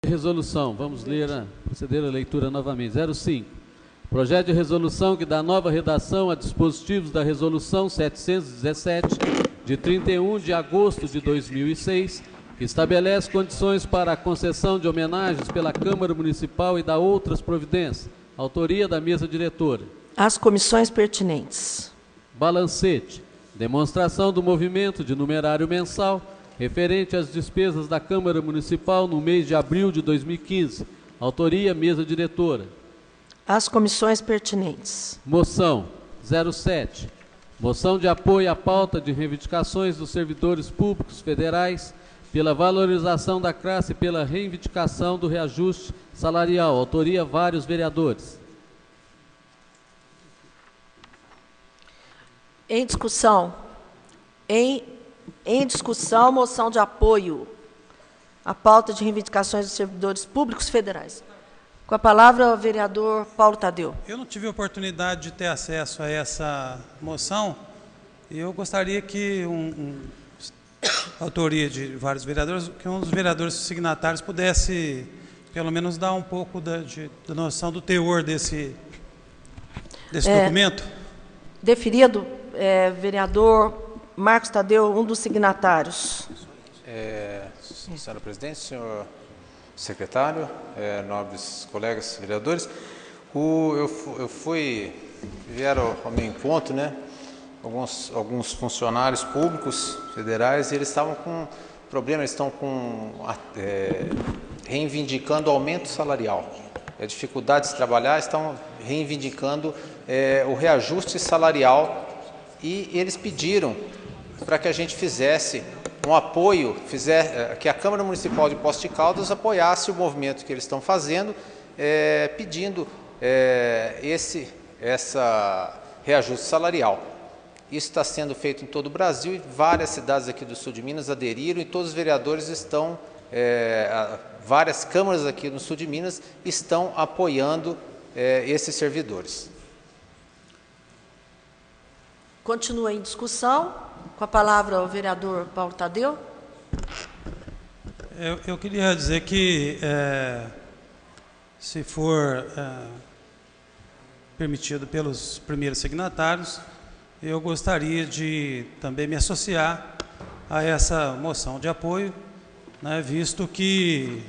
Resolução, vamos proceder à leitura novamente. 05. Projeto de resolução que dá nova redação a dispositivos da Resolução 717, de 31 de agosto de 2006, que estabelece condições para a concessão de homenagens pela Câmara Municipal e da outras providências. Autoria da mesa diretora. As comissões pertinentes. Balancete. Demonstração do movimento de numerário mensal referente às despesas da Câmara Municipal no mês de abril de 2015. Autoria, mesa diretora. As comissões pertinentes. Moção 07. Moção de apoio à pauta de reivindicações dos servidores públicos federais pela valorização da classe e pela reivindicação do reajuste salarial. Autoria, vários vereadores. Em discussão. Em discussão, moção de apoio à pauta de reivindicações dos servidores públicos federais. Com a palavra, o vereador Paulo Tadeu. Eu não tive a oportunidade de ter acesso a essa moção e eu gostaria que, autoria de vários vereadores, que um dos vereadores signatários pudesse, pelo menos, dar um pouco da noção do teor desse documento. Deferido, vereador Marcos Tadeu, um dos signatários. Senhora presidente, senhor secretário, nobres colegas vereadores, vieram ao meu encontro, né, alguns funcionários públicos federais, e eles estavam com problema, eles estão reivindicando aumento salarial. A dificuldade de se trabalhar, estão reivindicando o reajuste salarial, e eles pediram para que a gente fizesse um apoio, que a Câmara Municipal de Poços de Caldas apoiasse o movimento que eles estão fazendo, pedindo esse reajuste salarial. Isso está sendo feito em todo o Brasil e várias cidades aqui do sul de Minas aderiram e todos os vereadores estão, várias câmaras aqui no sul de Minas estão apoiando esses servidores. Continua em discussão. Com a palavra, o vereador Paulo Tadeu. Eu queria dizer que, se for permitido pelos primeiros signatários, eu gostaria de também me associar a essa moção de apoio, né, visto que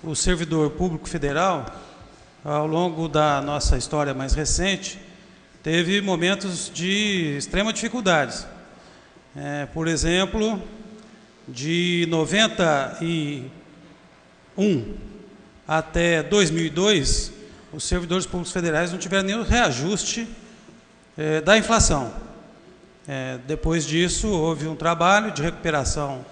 o servidor público federal, ao longo da nossa história mais recente, teve momentos de extrema dificuldade. Por exemplo, de 91 até 2002, os servidores públicos federais não tiveram nenhum reajuste da inflação. Depois disso, houve um trabalho de recuperação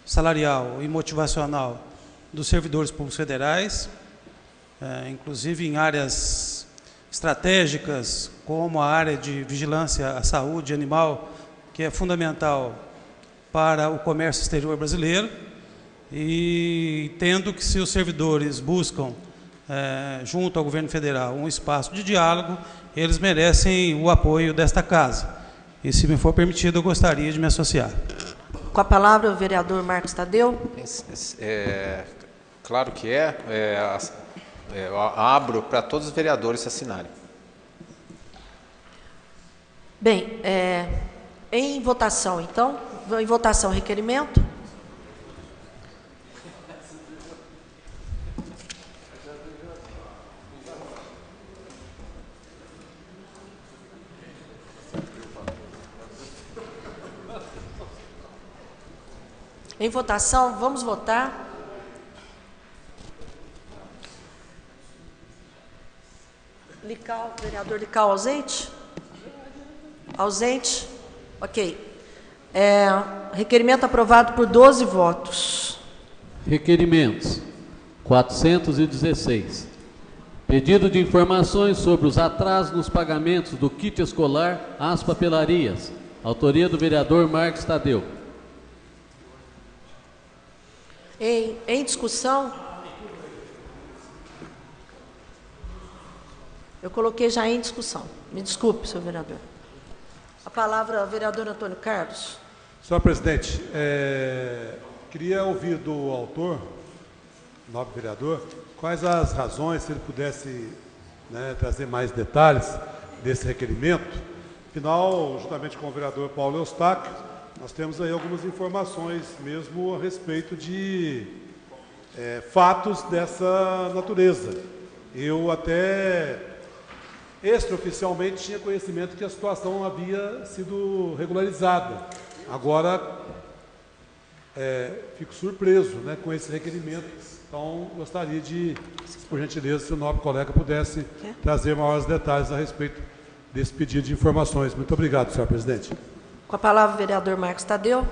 salarial e motivacional dos servidores públicos federais, inclusive em áreas estratégicas, como a área de vigilância à saúde animal, que é fundamental para o comércio exterior brasileiro, e entendo que se os servidores buscam, junto ao governo federal, um espaço de diálogo, eles merecem o apoio desta casa. E, se me for permitido, eu gostaria de me associar. Com a palavra, o vereador Marcos Tadeu. Claro que eu abro para todos os vereadores assinarem. Bem, em votação, então. Em votação, requerimento. Em votação, vamos votar. Vereador Lical ausente? Ausente? Ok. Requerimento aprovado por 12 votos. Requerimentos. 416. Pedido de informações sobre os atrasos nos pagamentos do kit escolar às papelarias. Autoria do vereador Marcos Tadeu. Em discussão. Eu coloquei já em discussão. Me desculpe, senhor vereador. A palavra ao vereador Antônio Carlos. Senhor presidente, queria ouvir do autor, nobre vereador, quais as razões, se ele pudesse, né, trazer mais detalhes desse requerimento. Afinal, juntamente com o vereador Paulo Eustáquio, nós temos aí algumas informações mesmo a respeito de fatos dessa natureza. Eu até extraoficialmente tinha conhecimento que a situação havia sido regularizada. Agora, fico surpreso, né, com esse requerimento. Então, gostaria de, por gentileza, se o nobre colega pudesse trazer maiores detalhes a respeito desse pedido de informações. Muito obrigado, senhor presidente. Com a palavra, o vereador Marcos Tadeu.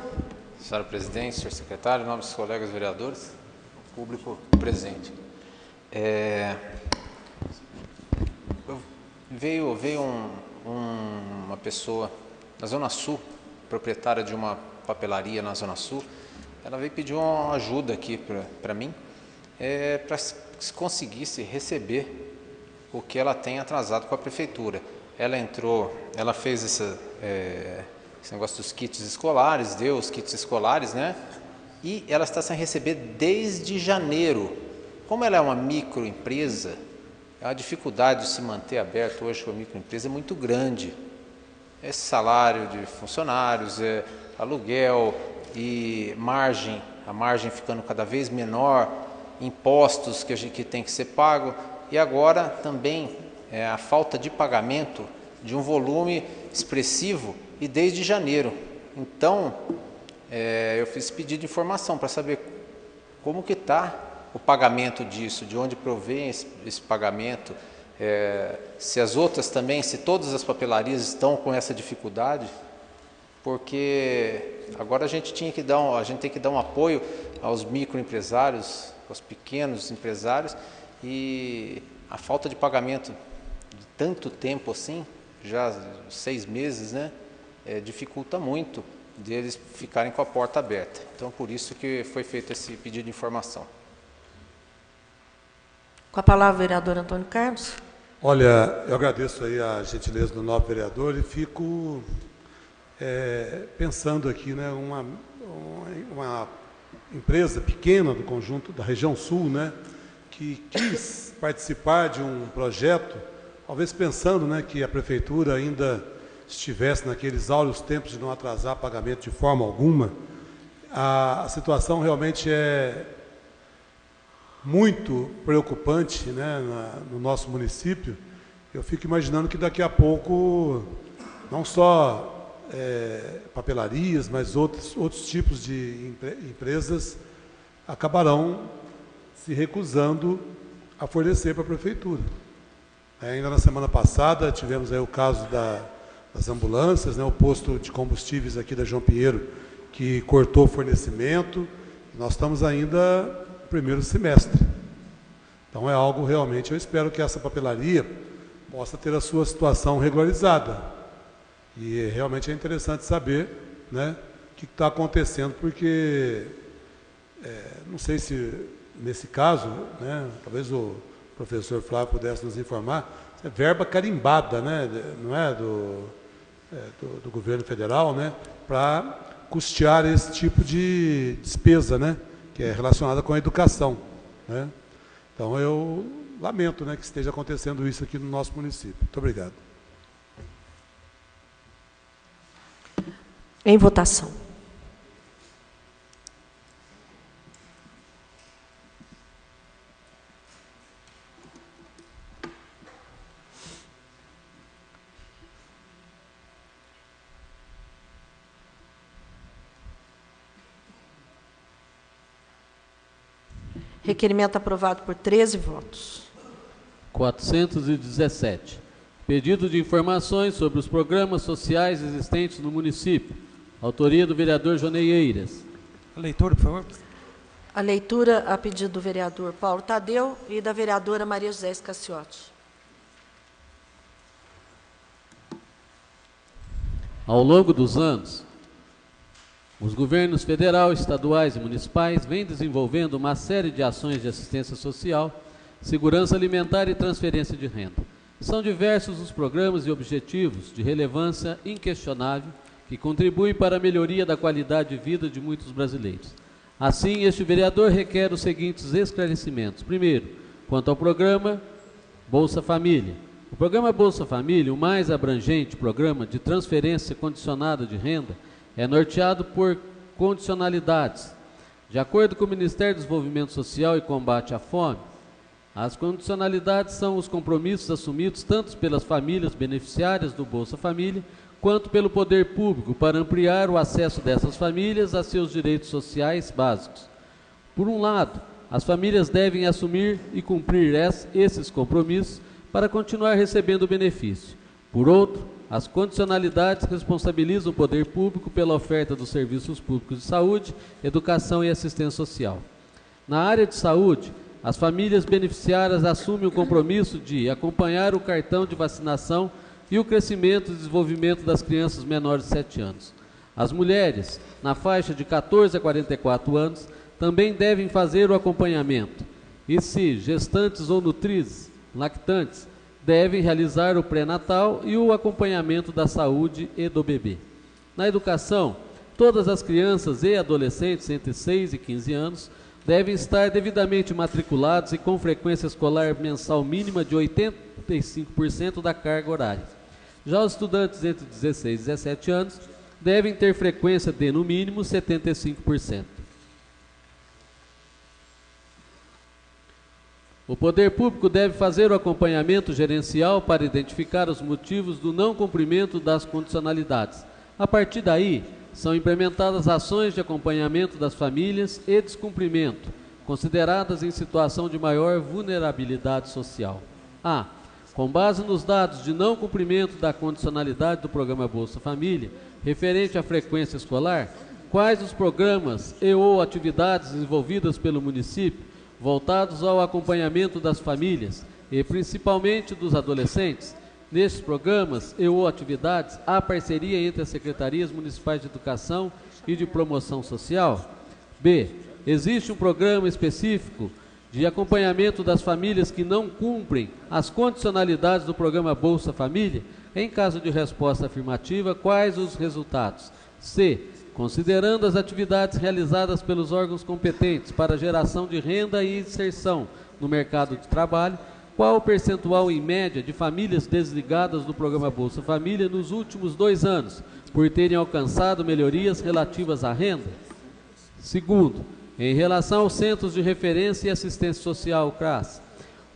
Senhora presidente, senhor secretário, nobres colegas vereadores, público presente. Veio uma pessoa na Zona Sul, proprietária de uma papelaria na Zona Sul. Ela veio pedir uma ajuda aqui para mim, para se conseguisse receber o que ela tem atrasado com a prefeitura. Ela fez esse negócio dos kits escolares, deu os kits escolares, né? E ela está sem receber desde janeiro. Como ela é uma microempresa, a dificuldade de se manter aberto hoje com a microempresa é muito grande. Esse salário de funcionários, aluguel e a margem ficando cada vez menor, impostos que tem que ser pago, e agora também a falta de pagamento de um volume expressivo e desde janeiro. Então, eu fiz pedido de informação para saber como que está o pagamento disso, de onde provém esse pagamento, se as outras também, se todas as papelarias estão com essa dificuldade, porque agora a gente tem que dar um apoio aos microempresários, aos pequenos empresários, e a falta de pagamento de tanto tempo assim, já 6 meses, né, dificulta muito deles ficarem com a porta aberta. Então, por isso que foi feito esse pedido de informação. Com a palavra, o vereador Antônio Carlos. Olha, eu agradeço aí a gentileza do nobre vereador e fico pensando aqui, né, uma empresa pequena do conjunto da região sul, né, que quis participar de um projeto, talvez pensando, né, que a prefeitura ainda estivesse naqueles áureos tempos de não atrasar pagamento de forma alguma. A situação realmente é muito preocupante, né, no nosso município. Eu fico imaginando que daqui a pouco, não só papelarias, mas outros tipos de empresas acabarão se recusando a fornecer para a prefeitura. Ainda na semana passada tivemos aí o caso das ambulâncias, né, o posto de combustíveis aqui da João Pinheiro, que cortou o fornecimento. Nós estamos ainda no primeiro semestre. Então é algo realmente, eu espero que essa papelaria possa ter a sua situação regularizada. E realmente é interessante saber, né, o que está acontecendo, porque não sei se nesse caso, né, talvez o professor Flávio pudesse nos informar, é verba carimbada, né, não é do governo federal, né, para custear esse tipo de despesa, né, que é relacionada com a educação, né. Então eu lamento, né, que esteja acontecendo isso aqui no nosso município. Muito obrigado. Em votação. Requerimento aprovado por 13 votos. 417. Pedido de informações sobre os programas sociais existentes no município. Autoria do vereador Jonei Eiras. A leitura, por favor. A leitura a pedido do vereador Paulo Tadeu e da vereadora Maria José Escaciotti. Ao longo dos anos, os governos federal, estaduais e municipais vêm desenvolvendo uma série de ações de assistência social, segurança alimentar e transferência de renda. São diversos os programas e objetivos de relevância inquestionável que contribuem para a melhoria da qualidade de vida de muitos brasileiros. Assim, este vereador requer os seguintes esclarecimentos. Primeiro, quanto ao programa Bolsa Família. O programa Bolsa Família, o mais abrangente programa de transferência condicionada de renda, é norteado por condicionalidades. De acordo com o Ministério do Desenvolvimento Social e Combate à Fome, as condicionalidades são os compromissos assumidos tanto pelas famílias beneficiárias do Bolsa Família, quanto pelo poder público para ampliar o acesso dessas famílias a seus direitos sociais básicos. Por um lado, as famílias devem assumir e cumprir esses compromissos para continuar recebendo o benefício. Por outro, as condicionalidades responsabilizam o poder público pela oferta dos serviços públicos de saúde, educação e assistência social. Na área de saúde, as famílias beneficiárias assumem o compromisso de acompanhar o cartão de vacinação e o crescimento e desenvolvimento das crianças menores de 7 anos. As mulheres, na faixa de 14 a 44 anos, também devem fazer o acompanhamento. E se gestantes ou nutrizes, lactantes, devem realizar o pré-natal e o acompanhamento da saúde e do bebê. Na educação, todas as crianças e adolescentes entre 6 e 15 anos devem estar devidamente matriculados e com frequência escolar mensal mínima de 85% da carga horária. Já os estudantes entre 16 e 17 anos devem ter frequência de, no mínimo, 75%. O poder público deve fazer o acompanhamento gerencial para identificar os motivos do não cumprimento das condicionalidades. A partir daí, são implementadas ações de acompanhamento das famílias e descumprimento, consideradas em situação de maior vulnerabilidade social. A. Com base nos dados de não cumprimento da condicionalidade do programa Bolsa Família, referente à frequência escolar, quais os programas e ou atividades desenvolvidas pelo município voltados ao acompanhamento das famílias e principalmente dos adolescentes. Nestes programas e ou atividades, há parceria entre as secretarias municipais de educação e de promoção social? B. Existe um programa específico de acompanhamento das famílias que não cumprem as condicionalidades do programa Bolsa Família? Em caso de resposta afirmativa, quais os resultados? C. Considerando as atividades realizadas pelos órgãos competentes para geração de renda e inserção no mercado de trabalho, qual o percentual em média de famílias desligadas do programa Bolsa Família nos últimos 2 anos, por terem alcançado melhorias relativas à renda? Segundo, em relação aos Centros de Referência e Assistência Social, CRAS.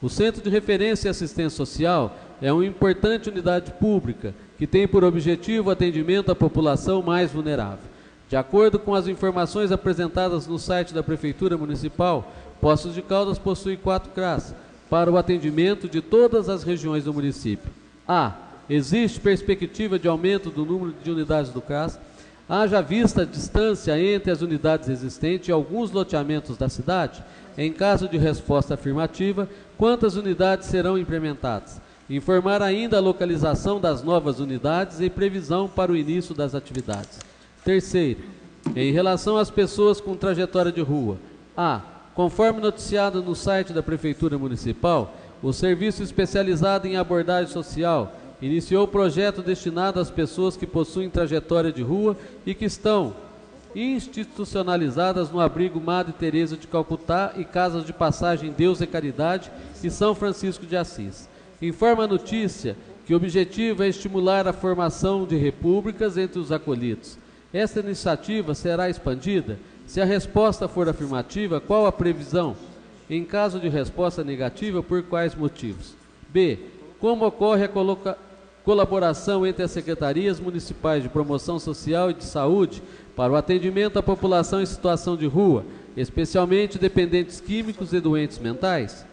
O Centro de Referência e Assistência Social é uma importante unidade pública que tem por objetivo o atendimento à população mais vulnerável. De acordo com as informações apresentadas no site da Prefeitura Municipal, Poços de Caldas possui 4 CRAS para o atendimento de todas as regiões do município. A. Existe perspectiva de aumento do número de unidades do CRAS? Haja vista a distância entre as unidades existentes e alguns loteamentos da cidade? Em caso de resposta afirmativa, quantas unidades serão implementadas? Informar ainda a localização das novas unidades e previsão para o início das atividades. Terceiro, em relação às pessoas com trajetória de rua. A. Conforme noticiado no site da Prefeitura Municipal, o Serviço Especializado em Abordagem Social iniciou o projeto destinado às pessoas que possuem trajetória de rua e que estão institucionalizadas no abrigo Madre Teresa de Calcutá e Casas de Passagem Deus e Caridade e São Francisco de Assis. Informa a notícia que o objetivo é estimular a formação de repúblicas entre os acolhidos. Esta iniciativa será expandida? Se a resposta for afirmativa, qual a previsão? Em caso de resposta negativa, por quais motivos? B. Como ocorre a colaboração entre as secretarias municipais de promoção social e de saúde para o atendimento à população em situação de rua, especialmente dependentes químicos e doentes mentais?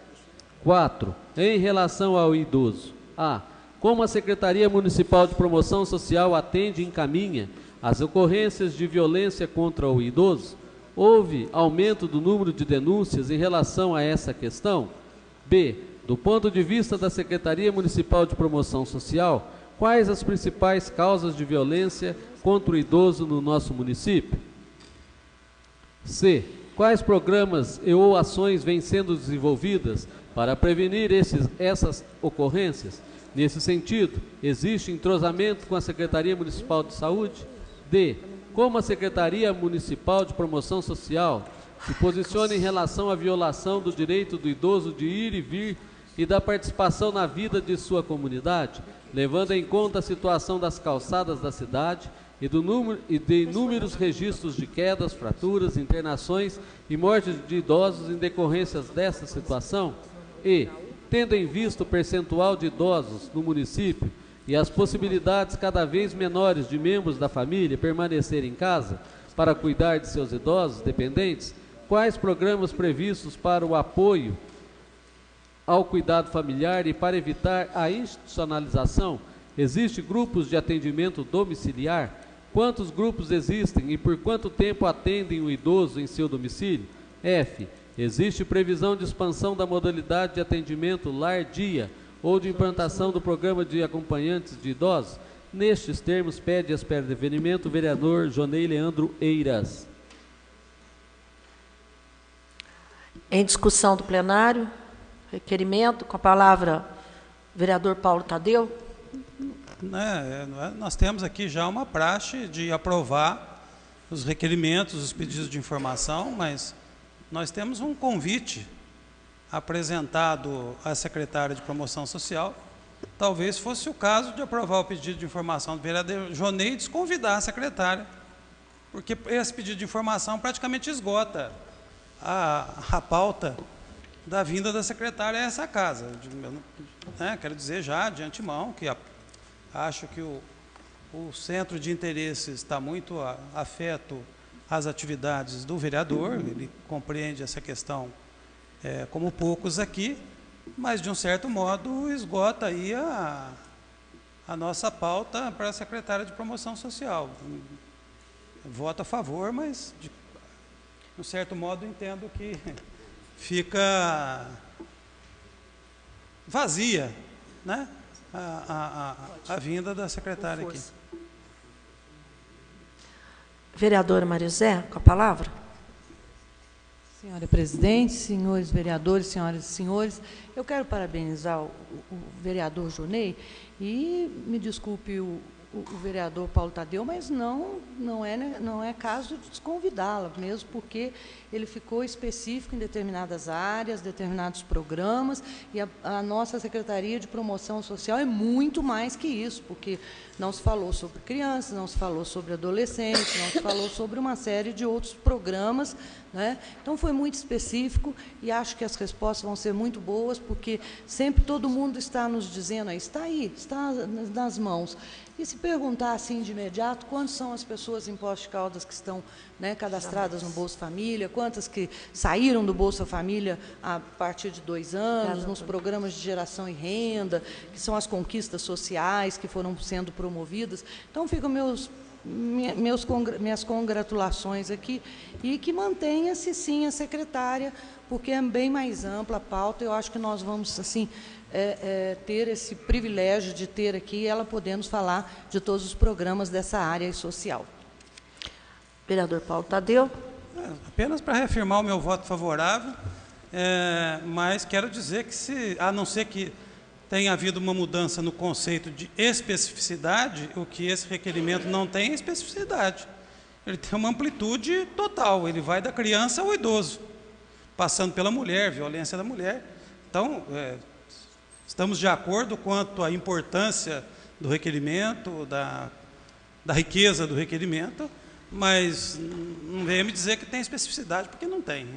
4. Em relação ao idoso. A. Como a Secretaria Municipal de Promoção Social atende e encaminha as ocorrências de violência contra o idoso? Houve aumento do número de denúncias em relação a essa questão? B. Do ponto de vista da Secretaria Municipal de Promoção Social, quais as principais causas de violência contra o idoso no nosso município? C. Quais programas e ou ações vêm sendo desenvolvidas para prevenir essas ocorrências? Nesse sentido, existe entrosamento com a Secretaria Municipal de Saúde? D. Como a Secretaria Municipal de Promoção Social se posicione em relação à violação do direito do idoso de ir e vir e da participação na vida de sua comunidade, levando em conta a situação das calçadas da cidade e de inúmeros registros de quedas, fraturas, internações e mortes de idosos em decorrências dessa situação, e, tendo em vista o percentual de idosos no município e as possibilidades cada vez menores de membros da família permanecerem em casa para cuidar de seus idosos dependentes, quais programas previstos para o apoio ao cuidado familiar e para evitar a institucionalização? Existem grupos de atendimento domiciliar? Quantos grupos existem e por quanto tempo atendem o idoso em seu domicílio? F. Existe previsão de expansão da modalidade de atendimento lar-dia ou de implantação do programa de acompanhantes de idosos? Nestes termos, pede a espera de deferimento o vereador Jonei Leandro Eiras. Em discussão do plenário, requerimento, com a palavra o vereador Paulo Tadeu. Nós temos aqui já uma praxe de aprovar os requerimentos, os pedidos de informação, mas nós temos um convite apresentado à secretária de Promoção Social. Talvez fosse o caso de aprovar o pedido de informação do vereador Jonei e desconvidar a secretária, porque esse pedido de informação praticamente esgota a pauta da vinda da secretária a essa casa. Quero dizer já de antemão que acho que o centro de interesses está muito afeto às atividades do vereador, ele compreende essa questão como poucos aqui, mas de um certo modo esgota aí a nossa pauta para a secretária de Promoção Social. Voto a favor, mas de um certo modo entendo que fica vazia, né, a vinda da secretária aqui. Vereadora Marizé, com a palavra. Senhora presidente, senhores vereadores, senhoras e senhores, eu quero parabenizar o vereador Jonei e me desculpe o vereador Paulo Tadeu, mas não é caso de desconvidá-la, mesmo porque ele ficou específico em determinadas áreas, determinados programas, e a nossa Secretaria de Promoção Social é muito mais que isso, porque não se falou sobre crianças, não se falou sobre adolescentes, não se falou sobre uma série de outros programas, né? Então, foi muito específico e acho que as respostas vão ser muito boas, porque sempre todo mundo está nos dizendo, está aí, está nas mãos. E se perguntar assim de imediato, quantas são as pessoas em Poços de Caldas que estão, né, cadastradas no Bolsa Família, quantas que saíram do Bolsa Família a partir de 2 anos, nos programas de geração e renda, que são as conquistas sociais que foram sendo promovidas. Então, ficam minhas congratulações aqui, e que mantenha-se, sim, a secretária, porque é bem mais ampla a pauta. Eu acho que nós vamos, assim, ter esse privilégio de ter aqui ela podendo falar de todos os programas dessa área social. Vereador Paulo Tadeu. Apenas para reafirmar o meu voto favorável, mas quero dizer que, a não ser que tenha havido uma mudança no conceito de especificidade, o que esse requerimento não tem é especificidade. Ele tem uma amplitude total, ele vai da criança ao idoso, passando pela mulher, violência da mulher. Então, estamos de acordo quanto à importância do requerimento, da riqueza do requerimento, mas não venha me dizer que tem especificidade, porque não tem.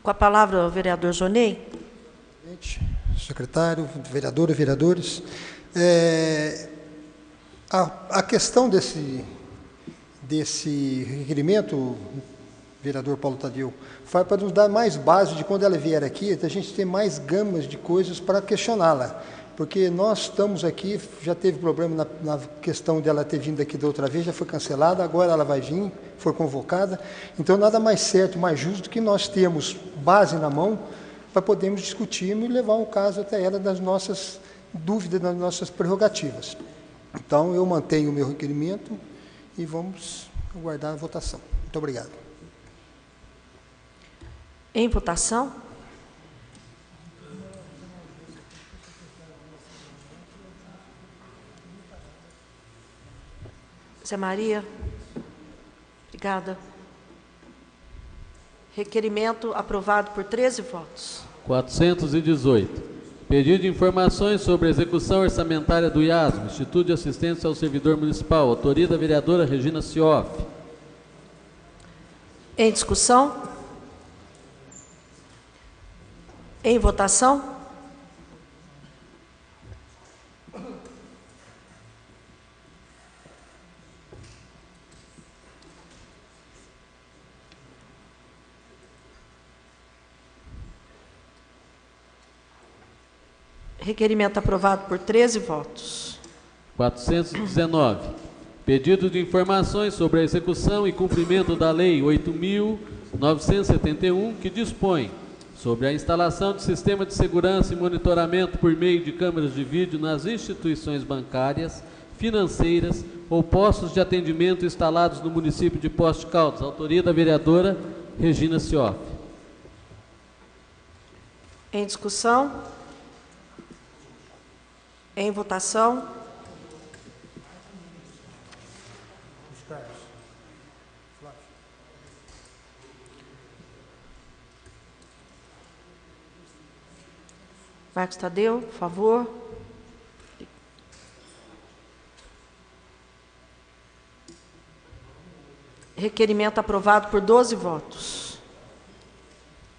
Com a palavra o vereador Jonei. Secretário, vereadora e vereadores, a questão desse requerimento, vereador Paulo Tadeu, foi para nos dar mais base de quando ela vier aqui, a gente ter mais gamas de coisas para questioná-la, porque nós estamos aqui, já teve problema na questão dela ter vindo aqui da outra vez, já foi cancelada, agora ela vai vir, foi convocada, então nada mais certo, mais justo do que nós termos base na mão para podermos discutir e levar o caso até ela das nossas dúvidas, das nossas prerrogativas. Então, eu mantenho o meu requerimento e vamos aguardar a votação. Muito obrigado. Em votação. Zé Maria. Obrigada. Requerimento aprovado por 13 votos. 418. Pedido de informações sobre a execução orçamentária do IASM, Instituto de Assistência ao Servidor Municipal. Autoria da vereadora Regina Cioff. Em discussão? Em votação? Requerimento aprovado por 13 votos. 419. Pedido de informações sobre a execução e cumprimento da Lei 8.971, que dispõe sobre a instalação de sistema de segurança e monitoramento por meio de câmeras de vídeo nas instituições bancárias, financeiras ou postos de atendimento instalados no município de Poços de Caldas. Autoria da vereadora Regina Cioff. Em discussão? Em votação? Marcos Tadeu, por favor. Requerimento aprovado por 12 votos.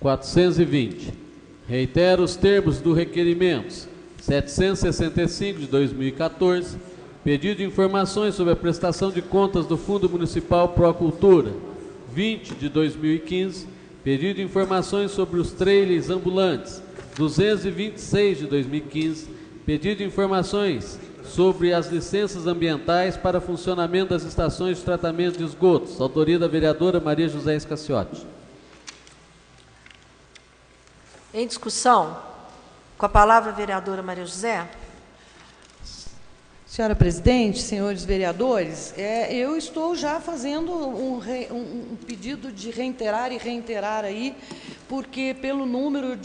420. Reitero os termos do requerimento 765 de 2014, pedido de informações sobre a prestação de contas do Fundo Municipal Procultura 20 de 2015, pedido de informações sobre os trailers ambulantes 226 de 2015, pedido de informações sobre as licenças ambientais para funcionamento das estações de tratamento de esgotos. Autoria da vereadora Maria José Escaciotti. Em discussão? Com a palavra a vereadora Maria José. Senhora presidente, senhores vereadores, eu estou já fazendo um pedido de reiterar aí, porque pelo número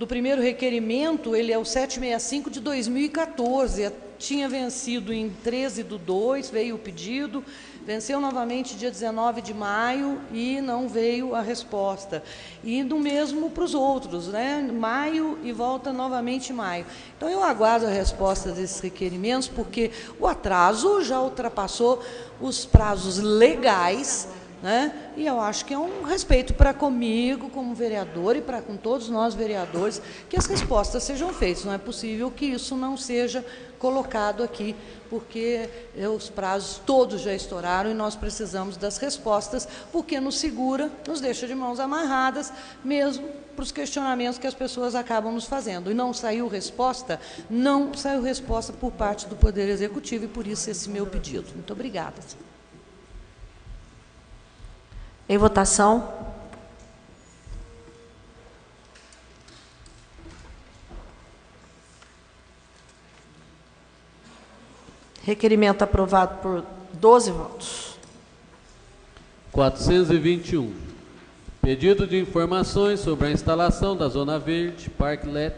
do primeiro requerimento, ele é o 765 de 2014, tinha vencido em 13/2, veio o pedido, venceu novamente dia 19 de maio e não veio a resposta. E do mesmo para os outros, né? Maio e volta novamente em maio. Então, eu aguardo a resposta desses requerimentos, porque o atraso já ultrapassou os prazos legais, né? E eu acho que é um respeito para comigo, como vereador, e para com todos nós vereadores, que as respostas sejam feitas. Não é possível que isso não seja colocado aqui, porque os prazos todos já estouraram e nós precisamos das respostas, porque nos segura, nos deixa de mãos amarradas, mesmo para os questionamentos que as pessoas acabam nos fazendo. E não saiu resposta por parte do Poder Executivo, e por isso esse meu pedido. Muito obrigada. Em votação? Requerimento aprovado por 12 votos. 421. Pedido de informações sobre a instalação da Zona Verde, Parklet,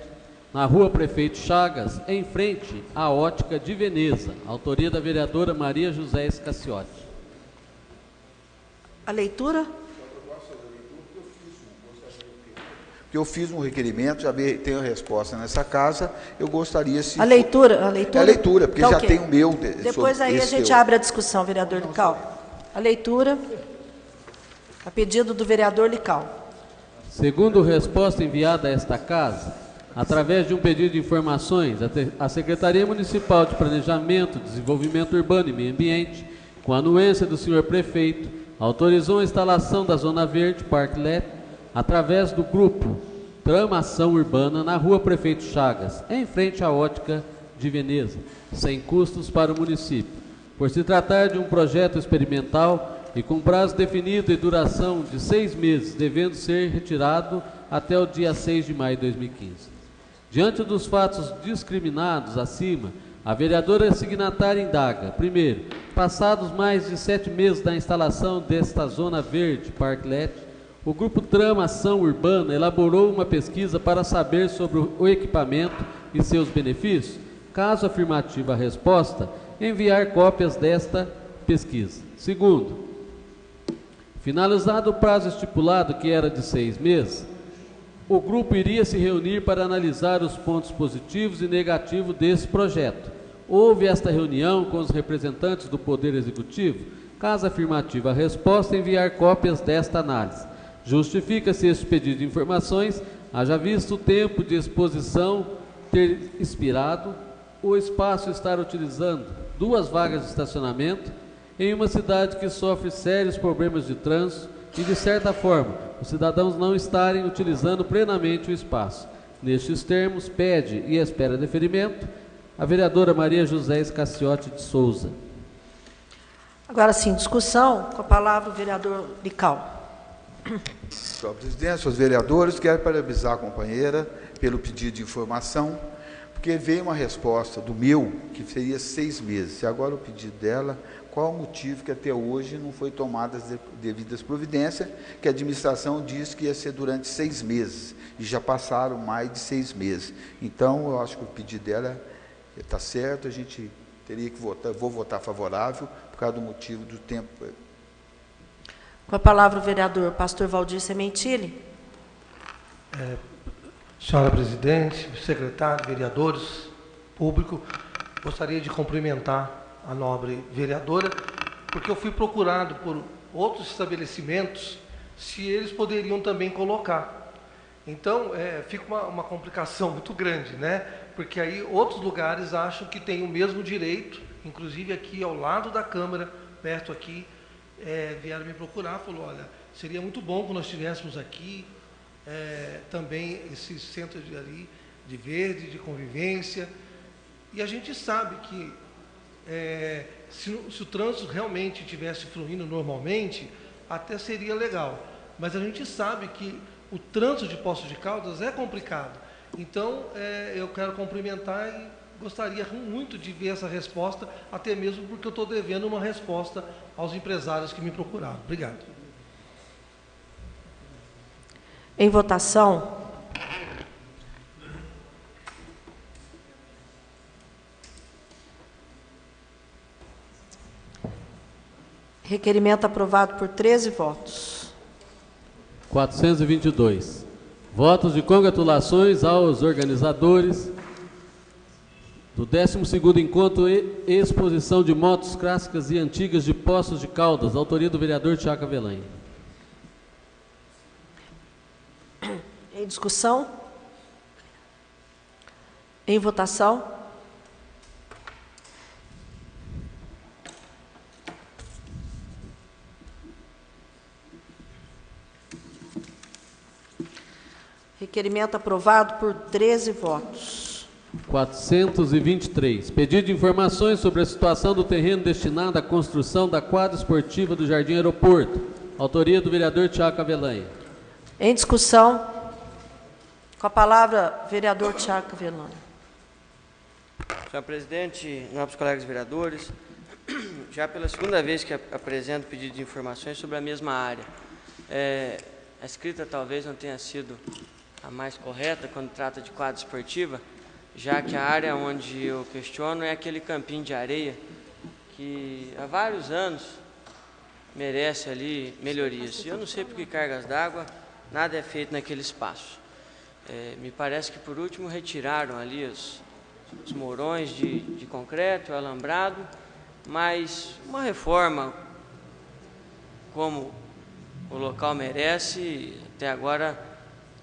na Rua Prefeito Chagas, em frente à Ótica de Veneza. Autoria da vereadora Maria José Escaciotti. A leitura? Eu fiz um requerimento, já tenho a resposta nessa casa, eu gostaria se... A leitura? É a leitura, porque tá, já okay. tem o meu... Depois aí a gente abre a discussão, vereador Lical. A leitura, a pedido do vereador Lical. Segundo resposta enviada a esta casa, através de um pedido de informações, a Secretaria Municipal de Planejamento, Desenvolvimento Urbano e Meio Ambiente, com a anuência do senhor prefeito, autorizou a instalação da Zona Verde, Parklet, através do grupo Tramação Urbana na Rua Prefeito Chagas, em frente à Ótica de Veneza, sem custos para o município, por se tratar de um projeto experimental e com prazo definido e duração de 6 meses, devendo ser retirado até o dia 6 de maio de 2015. Diante dos fatos discriminados acima, a vereadora signatária indaga: primeiro, passados mais de 7 meses da instalação desta Zona Verde, Parklet, o Grupo Tramação Urbana elaborou uma pesquisa para saber sobre o equipamento e seus benefícios? Caso afirmativa a resposta, enviar cópias desta pesquisa. Segundo, Finalizado o prazo estipulado, que era de 6 meses, o grupo iria se reunir para analisar os pontos positivos e negativos desse projeto. Houve esta reunião com os representantes do Poder Executivo? Caso afirmativa a resposta, enviar cópias desta análise. Justifica-se este pedido de informações, haja visto o tempo de exposição ter expirado, o espaço estar utilizando 2 vagas de estacionamento em uma cidade que sofre sérios problemas de trânsito e, de certa forma, os cidadãos não estarem utilizando plenamente o espaço. Nestes termos, pede e espera deferimento a vereadora Maria José Escaciotti de Souza. Agora sim, discussão. Com a palavra o vereador Lical. Senhor presidente, senhores vereadores, quero parabenizar a companheira pelo pedido de informação, porque veio uma resposta do meu, que seria 6 meses, e agora o pedido dela, qual o motivo que até hoje não foi tomadas devidas providências, que a administração disse que ia ser durante 6 meses, e já passaram mais de 6 meses. Então, eu acho que o pedido dela está certo, a gente teria que votar, vou votar favorável, por causa do motivo do tempo. Com a palavra o vereador Pastor Valdir Sementili. Senhora presidente, secretário, vereadores, público, gostaria de cumprimentar a nobre vereadora, porque eu fui procurado por outros estabelecimentos se eles poderiam também colocar. Então, fica uma complicação muito grande, né? Porque aí outros lugares acham que têm o mesmo direito, inclusive aqui ao lado da Câmara, perto aqui, vieram me procurar, falou, olha, seria muito bom que nós tivéssemos aqui também esse centro de verde, de convivência, e a gente sabe que se o trânsito realmente estivesse fluindo normalmente, até seria legal, mas a gente sabe que o trânsito de Poços de Caldas é complicado. Então, eu quero cumprimentar e gostaria muito de ver essa resposta, até mesmo porque eu estou devendo uma resposta aos empresários que me procuraram. Obrigado. Em votação. Requerimento aprovado por 13 votos. 422. Votos de congratulações aos organizadores do 12º Encontro e Exposição de Motos Clássicas e Antigas de Poços de Caldas, autoria do vereador Tiago Avelange. Em discussão? Em votação? Requerimento aprovado por 13 votos. 423. Pedido de informações sobre a situação do terreno destinado à construção da quadra esportiva do Jardim Aeroporto. Autoria do vereador Tiago Avelange. Em discussão. Com a palavra, vereador Tiago Avelange. Senhor presidente, nobres colegas vereadores, já pela segunda vez que apresento pedido de informações sobre a mesma área. A escrita talvez não tenha sido a mais correta quando trata de quadra esportiva, já que a área onde eu questiono é aquele campinho de areia que há vários anos merece ali melhorias. E eu não sei por que cargas d'água, nada é feito naquele espaço. Me parece que por último retiraram ali os morões de concreto, o alambrado, mas uma reforma como o local merece, até agora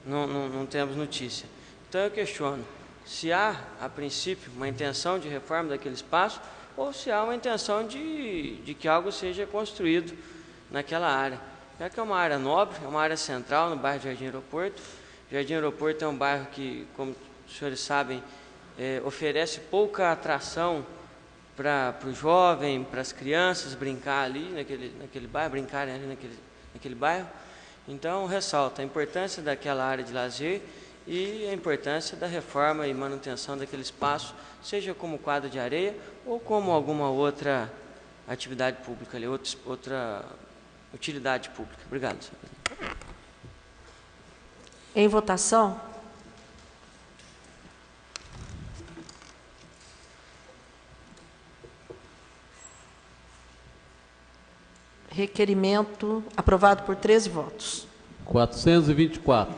não temos notícia. Então eu questiono se há, a princípio, uma intenção de reforma daquele espaço ou se há uma intenção de que algo seja construído naquela área. Já que é uma área nobre, é uma área central no bairro Jardim Aeroporto. Jardim Aeroporto é um bairro que, como os senhores sabem, oferece pouca atração para o jovem, para as crianças brincar ali naquele bairro, brincarem ali naquele bairro. Então, ressalta a importância daquela área de lazer e a importância da reforma e manutenção daquele espaço, seja como quadra de areia ou como alguma outra atividade pública, ali, outra utilidade pública. Obrigado, senhor presidente. Em votação? Requerimento aprovado por 13 votos. 424.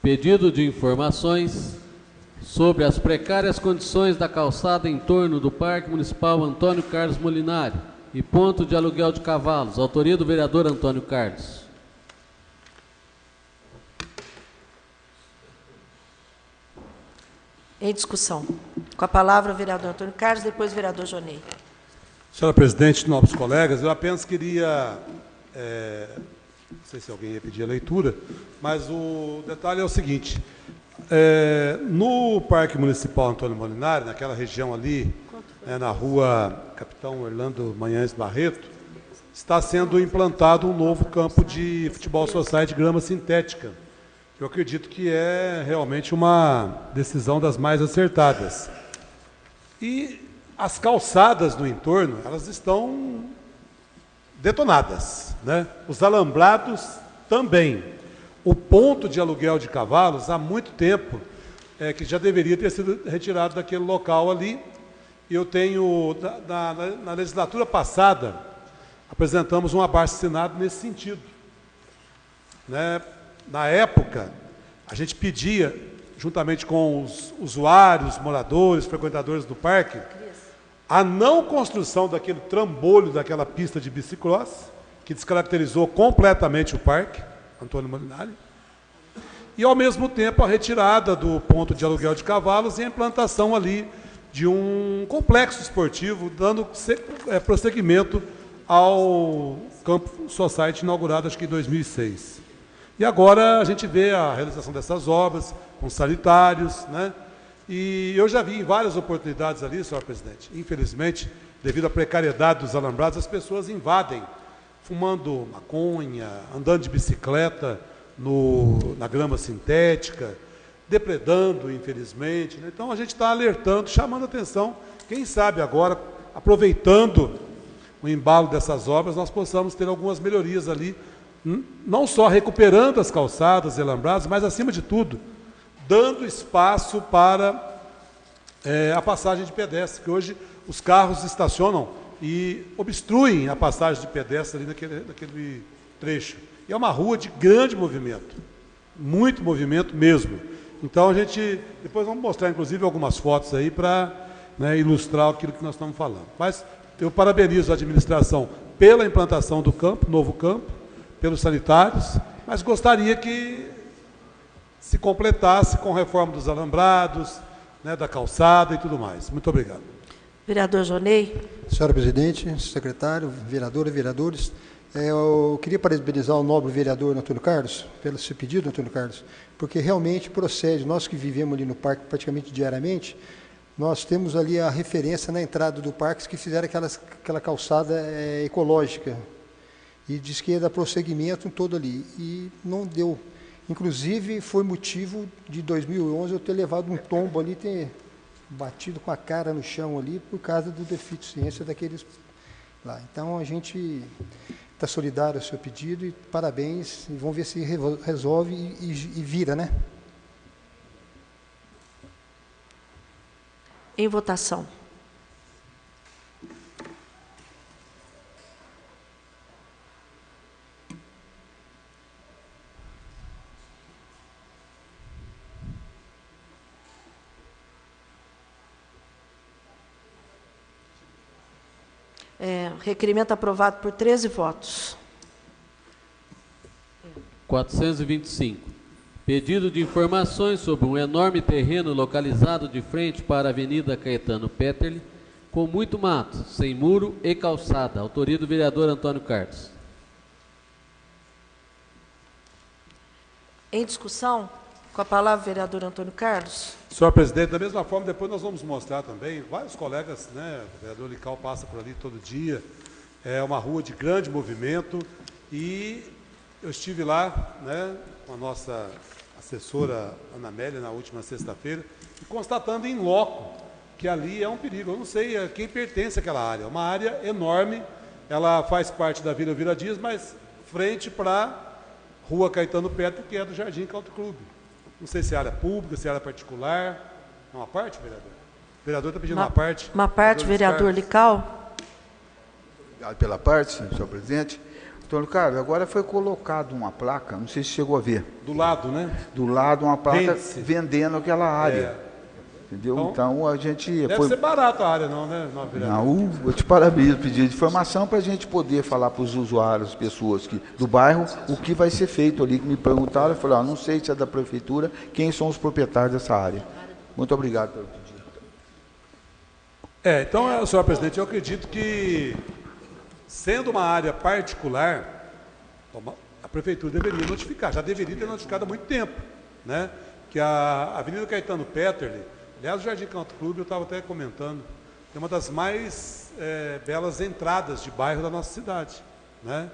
Pedido de informações sobre as precárias condições da calçada em torno do Parque Municipal Antônio Carlos Molinari e ponto de aluguel de cavalos. Autoria do vereador Antônio Carlos. Em discussão. Com a palavra o vereador Antônio Carlos, depois o vereador Jonei. Senhora presidente, nobres colegas, eu apenas queria, não sei se alguém ia pedir a leitura, mas o detalhe é o seguinte, no Parque Municipal Antônio Molinari, naquela região ali, na rua Capitão Orlando Manhães Barreto, está sendo implantado um novo campo de futebol society de grama sintética. Eu acredito que é realmente uma decisão das mais acertadas. E as calçadas no entorno, elas estão detonadas, né? Os alambrados também. O ponto de aluguel de cavalos, há muito tempo, que já deveria ter sido retirado daquele local ali. Eu tenho, na legislatura passada, apresentamos um abaixo-assinado nesse sentido, né? Na época, a gente pedia, juntamente com os usuários, moradores, frequentadores do parque, a não construção daquele trambolho, daquela pista de bicicross, que descaracterizou completamente o parque, Antônio Molinari, e, ao mesmo tempo, a retirada do ponto de aluguel de cavalos e a implantação ali de um complexo esportivo, dando prosseguimento ao Campo Society inaugurado, acho que em 2006. E agora a gente vê a realização dessas obras com sanitários, né? E eu já vi em várias oportunidades ali, senhor presidente, infelizmente, devido à precariedade dos alambrados, as pessoas invadem, fumando maconha, andando de bicicleta na grama sintética, depredando, infelizmente, né? Então a gente está alertando, chamando a atenção, quem sabe agora, aproveitando o embalo dessas obras, nós possamos ter algumas melhorias ali, não só recuperando as calçadas e alambrados, mas, acima de tudo, dando espaço para a passagem de pedestre, que hoje os carros estacionam e obstruem a passagem de pedestre ali naquele trecho. E é uma rua de grande movimento, muito movimento mesmo. Então, a gente, depois vamos mostrar, inclusive, algumas fotos aí para, né, ilustrar aquilo que nós estamos falando. Mas eu parabenizo a administração pela implantação do campo, novo campo, pelos sanitários, mas gostaria que se completasse com reforma dos alambrados, né, da calçada e tudo mais. Muito obrigado. Vereador Jonei. Senhora presidente, secretário, vereadora e vereadores, eu queria parabenizar o nobre vereador Antônio Carlos, pelo seu pedido, Antônio Carlos, porque realmente procede. Nós que vivemos ali no parque praticamente diariamente, nós temos ali a referência na entrada do parque que fizeram aquela calçada ecológica, e diz que ia dar prosseguimento em todo ali, e não deu. Inclusive, foi motivo de 2011 eu ter levado um tombo ali, ter batido com a cara no chão ali, por causa da deficiência daqueles lá. Então, a gente está solidário ao seu pedido, e parabéns, e vamos ver se resolve e vira, né? Em votação. Requerimento aprovado por 13 votos. 425. Pedido de informações sobre um enorme terreno localizado de frente para a Avenida Caetano Petterle, com muito mato, sem muro e calçada. Autoria do vereador Antônio Carlos. Em discussão, com a palavra o vereador Antônio Carlos. Senhor presidente, da mesma forma, depois nós vamos mostrar também, vários colegas, né, o vereador Lical passa por ali todo dia, é uma rua de grande movimento, e eu estive lá, né, com a nossa assessora Ana Amélia na última sexta-feira, e constatando em loco que ali é um perigo. Eu não sei a quem pertence àquela área, é uma área enorme, ela faz parte da Vila Vira Dias, mas frente para a Rua Caetano Petterle, que é do Jardim Country Club. Não sei se é área pública, se é área particular. É uma parte, vereador? O vereador está pedindo uma parte. Uma parte, vereador Lical. Obrigado pela parte, senhor presidente. Antônio Carlos, agora foi colocado uma placa, não sei se chegou a ver. Do lado, né? Do lado, uma placa Vende-se. vendendo aquela área. Entendeu? Então a gente... Deve ser barata a área, não, né? Não, eu te parabenizo, pedido de informação para a gente poder falar para os usuários, pessoas do bairro, o que vai ser feito ali, que me perguntaram, eu falei, não sei se é da prefeitura, quem são os proprietários dessa área. Muito obrigado pelo pedido. Então, senhor presidente, eu acredito que, sendo uma área particular, a prefeitura deveria notificar, já deveria ter notificado há muito tempo, né? Que a Avenida Caetano Petterle, aliás, o Jardim Canto Clube, eu estava até comentando, é uma das mais belas entradas de bairro da nossa cidade, né?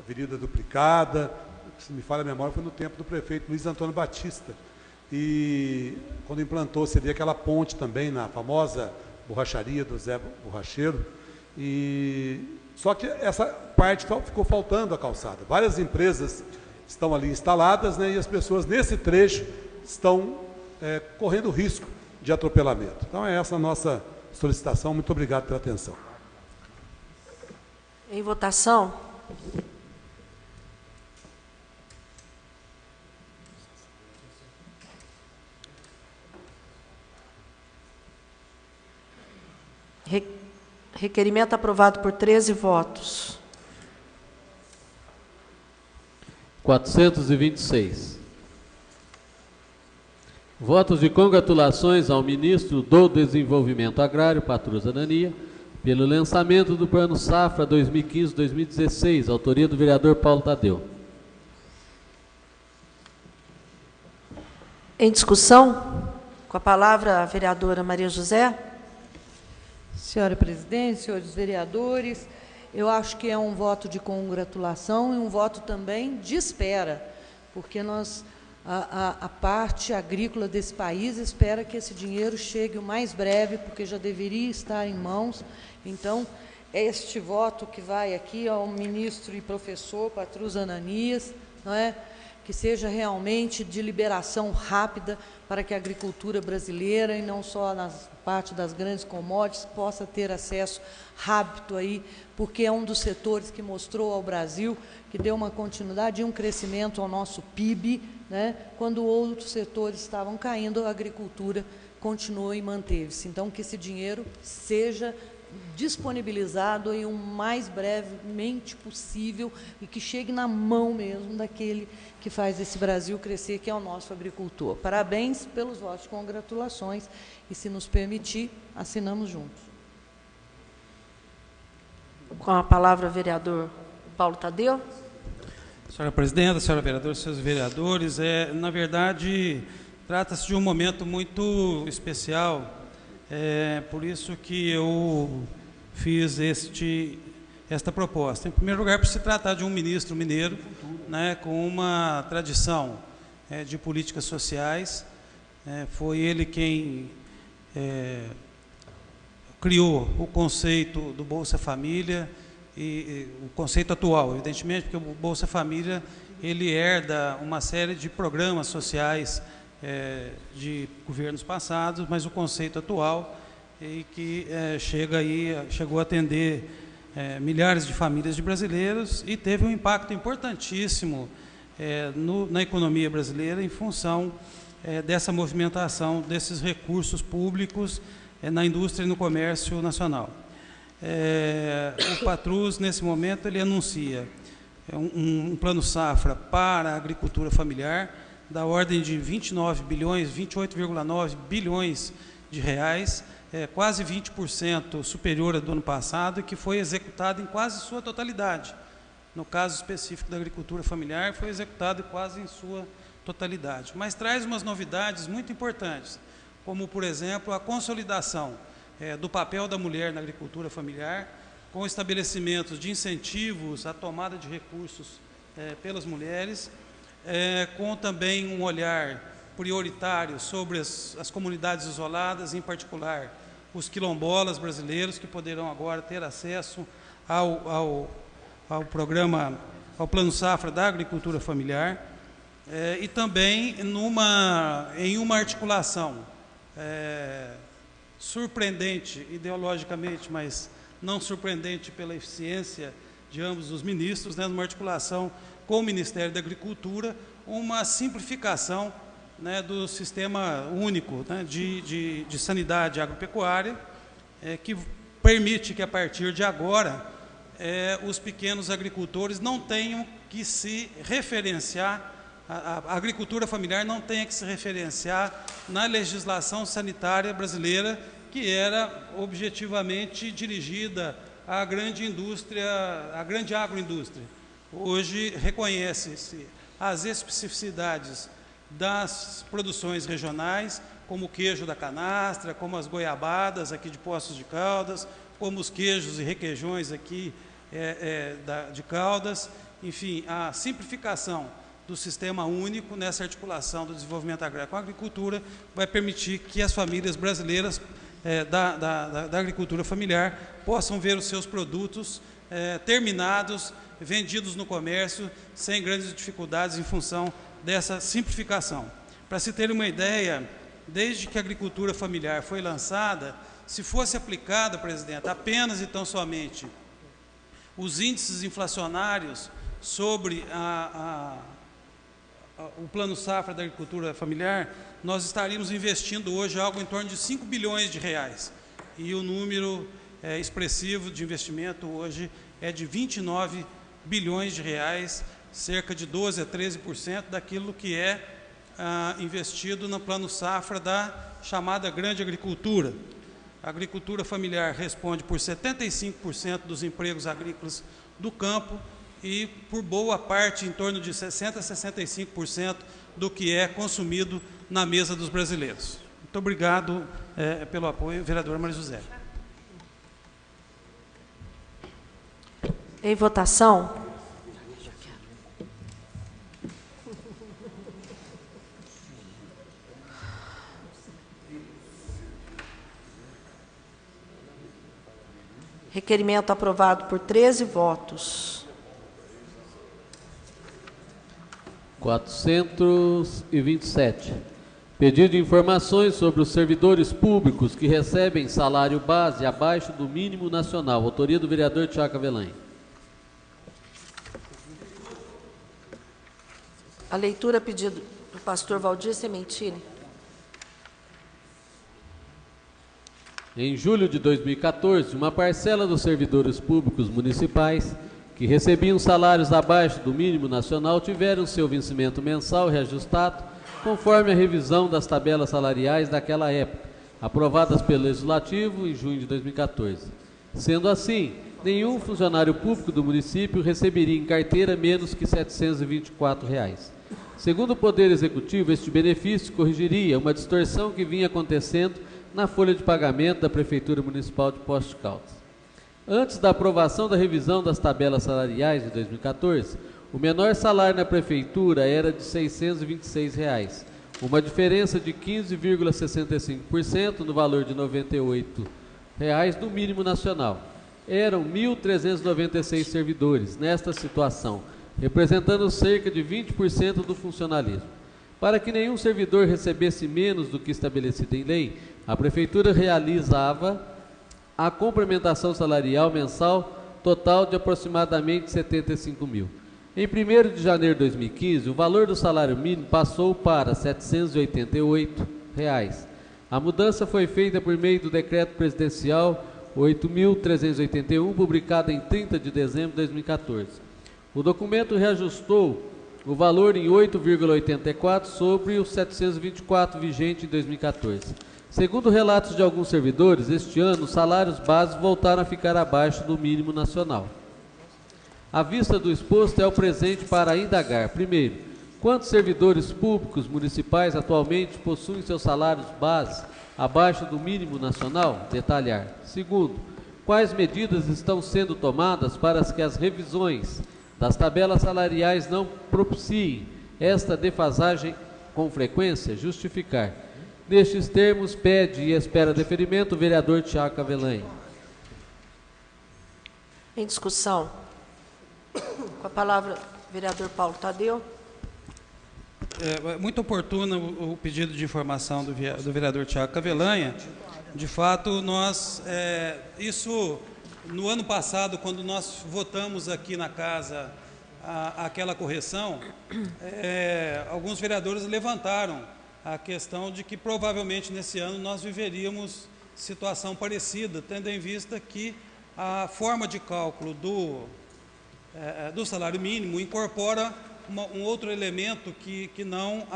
Avenida duplicada, se me falha a memória, foi no tempo do prefeito Luiz Antônio Batista. E quando implantou-se ali aquela ponte também, na famosa borracharia do Zé Borracheiro, só que essa parte ficou faltando a calçada. Várias empresas estão ali instaladas, né, e as pessoas nesse trecho estão correndo risco de atropelamento. Então é essa a nossa solicitação. Muito obrigado pela atenção. Em votação. Requerimento aprovado por 13 votos. 426. Votos de congratulações ao ministro do Desenvolvimento Agrário, Patrus Anania, pelo lançamento do Plano Safra 2015-2016, autoria do vereador Paulo Tadeu. Em discussão, com a palavra a vereadora Maria José. Senhora presidente, senhores vereadores, eu acho que é um voto de congratulação e um voto também de espera, porque a parte agrícola desse país espera que esse dinheiro chegue o mais breve, porque já deveria estar em mãos. Então, este voto que vai aqui ao ministro e professor Patrus Ananias, não é? Que seja realmente de liberação rápida para que a agricultura brasileira, e não só na parte das grandes commodities, possa ter acesso rápido aí, porque é um dos setores que mostrou ao Brasil que deu uma continuidade e um crescimento ao nosso PIB, né? Quando outros setores estavam caindo, a agricultura continuou e manteve-se. Então, que esse dinheiro seja disponibilizado aí o mais brevemente possível e que chegue na mão mesmo daquele que faz esse Brasil crescer, que é o nosso agricultor. Parabéns pelos votos de congratulações e, se nos permitir, assinamos juntos. Com a palavra, o vereador Paulo Tadeu. Senhora presidenta, senhora vereadora, senhores vereadores, na verdade, trata-se de um momento muito especial. Por isso que eu fiz esta proposta. Em primeiro lugar, por se tratar de um ministro mineiro, né, com uma tradição de políticas sociais. Foi ele quem criou o conceito do Bolsa Família, e o conceito atual, evidentemente, porque o Bolsa Família ele herda uma série de programas sociais de governos passados, mas o conceito atual e que chegou a atender milhares de famílias de brasileiros e teve um impacto importantíssimo na economia brasileira em função dessa movimentação desses recursos públicos na indústria e no comércio nacional. O Patrus, nesse momento, ele anuncia um plano safra para a agricultura familiar da ordem de 29 bilhões, 28,9 bilhões de reais, quase 20% superior ao do ano passado, e que foi executado em quase sua totalidade. No caso específico da agricultura familiar, foi executado quase em sua totalidade. Mas traz umas novidades muito importantes, como, por exemplo, a consolidação do papel da mulher na agricultura familiar, com estabelecimentos de incentivos à tomada de recursos pelas mulheres, com também um olhar prioritário sobre as comunidades isoladas, em particular os quilombolas brasileiros, que poderão agora ter acesso ao programa, ao Plano Safra da agricultura familiar, e também em uma articulação surpreendente ideologicamente, mas não surpreendente pela eficiência de ambos os ministros, né, numa articulação com o Ministério da Agricultura, uma simplificação, né, do sistema único, né, de sanidade agropecuária, que permite que, a partir de agora, os pequenos agricultores não tenham que se referenciar, a agricultura familiar não tenha que se referenciar na legislação sanitária brasileira, que era objetivamente dirigida à grande indústria, à grande agroindústria. Hoje reconhece-se as especificidades das produções regionais, como o queijo da canastra, como as goiabadas aqui de Poços de Caldas, como os queijos e requeijões aqui de Caldas, enfim, a simplificação do sistema único nessa articulação do desenvolvimento agrário com a agricultura vai permitir que as famílias brasileiras da agricultura familiar possam ver os seus produtos terminados, vendidos no comércio, sem grandes dificuldades em função dessa simplificação. Para se ter uma ideia, desde que a agricultura familiar foi lançada, se fosse aplicada, presidente, apenas e tão somente os índices inflacionários sobre o Plano Safra da agricultura familiar, nós estaríamos investindo hoje algo em torno de 5 bilhões de reais. E o número expressivo de investimento hoje é de 29 bilhões de reais, cerca de 12% a 13% daquilo que é investido no Plano Safra da chamada grande agricultura. A agricultura familiar responde por 75% dos empregos agrícolas do campo e por boa parte, em torno de 60% a 65% do que é consumido na mesa dos brasileiros. Muito obrigado pelo apoio, vereadora Maria José. Em votação. Requerimento aprovado por 13 votos. 427. Pedido de informações sobre os servidores públicos que recebem salário base abaixo do mínimo nacional. Autoria do vereador Tiago Avelange. A leitura pedido do pastor Valdir Sementini. Em julho de 2014, uma parcela dos servidores públicos municipais que recebiam salários abaixo do mínimo nacional tiveram seu vencimento mensal reajustado conforme a revisão das tabelas salariais daquela época, aprovadas pelo Legislativo em junho de 2014. Sendo assim, nenhum funcionário público do município receberia em carteira menos que R$ 724. Segundo o Poder Executivo, este benefício corrigiria uma distorção que vinha acontecendo na folha de pagamento da Prefeitura Municipal de Poços de Caldas. Antes da aprovação da revisão das tabelas salariais de 2014, o menor salário na Prefeitura era de R$ 626, uma diferença de 15,65% no valor de R$ 98 do mínimo nacional. Eram 1.396 servidores nesta situação, representando cerca de 20% do funcionalismo. Para que nenhum servidor recebesse menos do que estabelecido em lei, a Prefeitura realizava a complementação salarial mensal total de aproximadamente 75 mil. Em 1º de janeiro de 2015, o valor do salário mínimo passou para R$ 788. A mudança foi feita por meio do Decreto Presidencial 8.381, publicado em 30 de dezembro de 2014. O documento reajustou o valor em 8,84 sobre os 724 vigente em 2014. Segundo relatos de alguns servidores, este ano os salários básicos voltaram a ficar abaixo do mínimo nacional. À vista do exposto é o presente para indagar. Primeiro, quantos servidores públicos municipais atualmente possuem seus salários base abaixo do mínimo nacional? Detalhar. Segundo, quais medidas estão sendo tomadas para que as revisões das tabelas salariais não propiciem esta defasagem com frequência? Justificar. Nestes termos, pede e espera deferimento o vereador Tiago Avelange. Em discussão. Com a palavra, vereador Paulo Tadeu. É muito oportuno o pedido de informação do vereador Tiago Avelange. De fato, isso no ano passado, quando nós votamos aqui na casa aquela correção, alguns vereadores levantaram a questão de que provavelmente nesse ano nós viveríamos situação parecida, tendo em vista que a forma de cálculo do salário mínimo incorpora um outro elemento que não,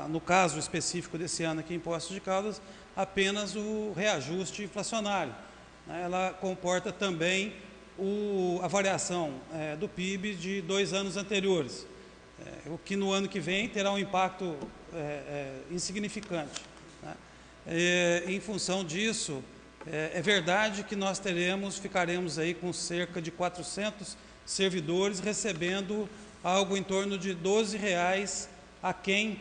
no caso específico desse ano aqui em Poços de Caldas, apenas o reajuste inflacionário. Ela comporta também a variação do PIB de 2 anos anteriores, o que no ano que vem terá um impacto insignificante. Em função disso, é verdade que nós ficaremos aí com cerca de 400 servidores recebendo algo em torno de R$ 12,00 aquém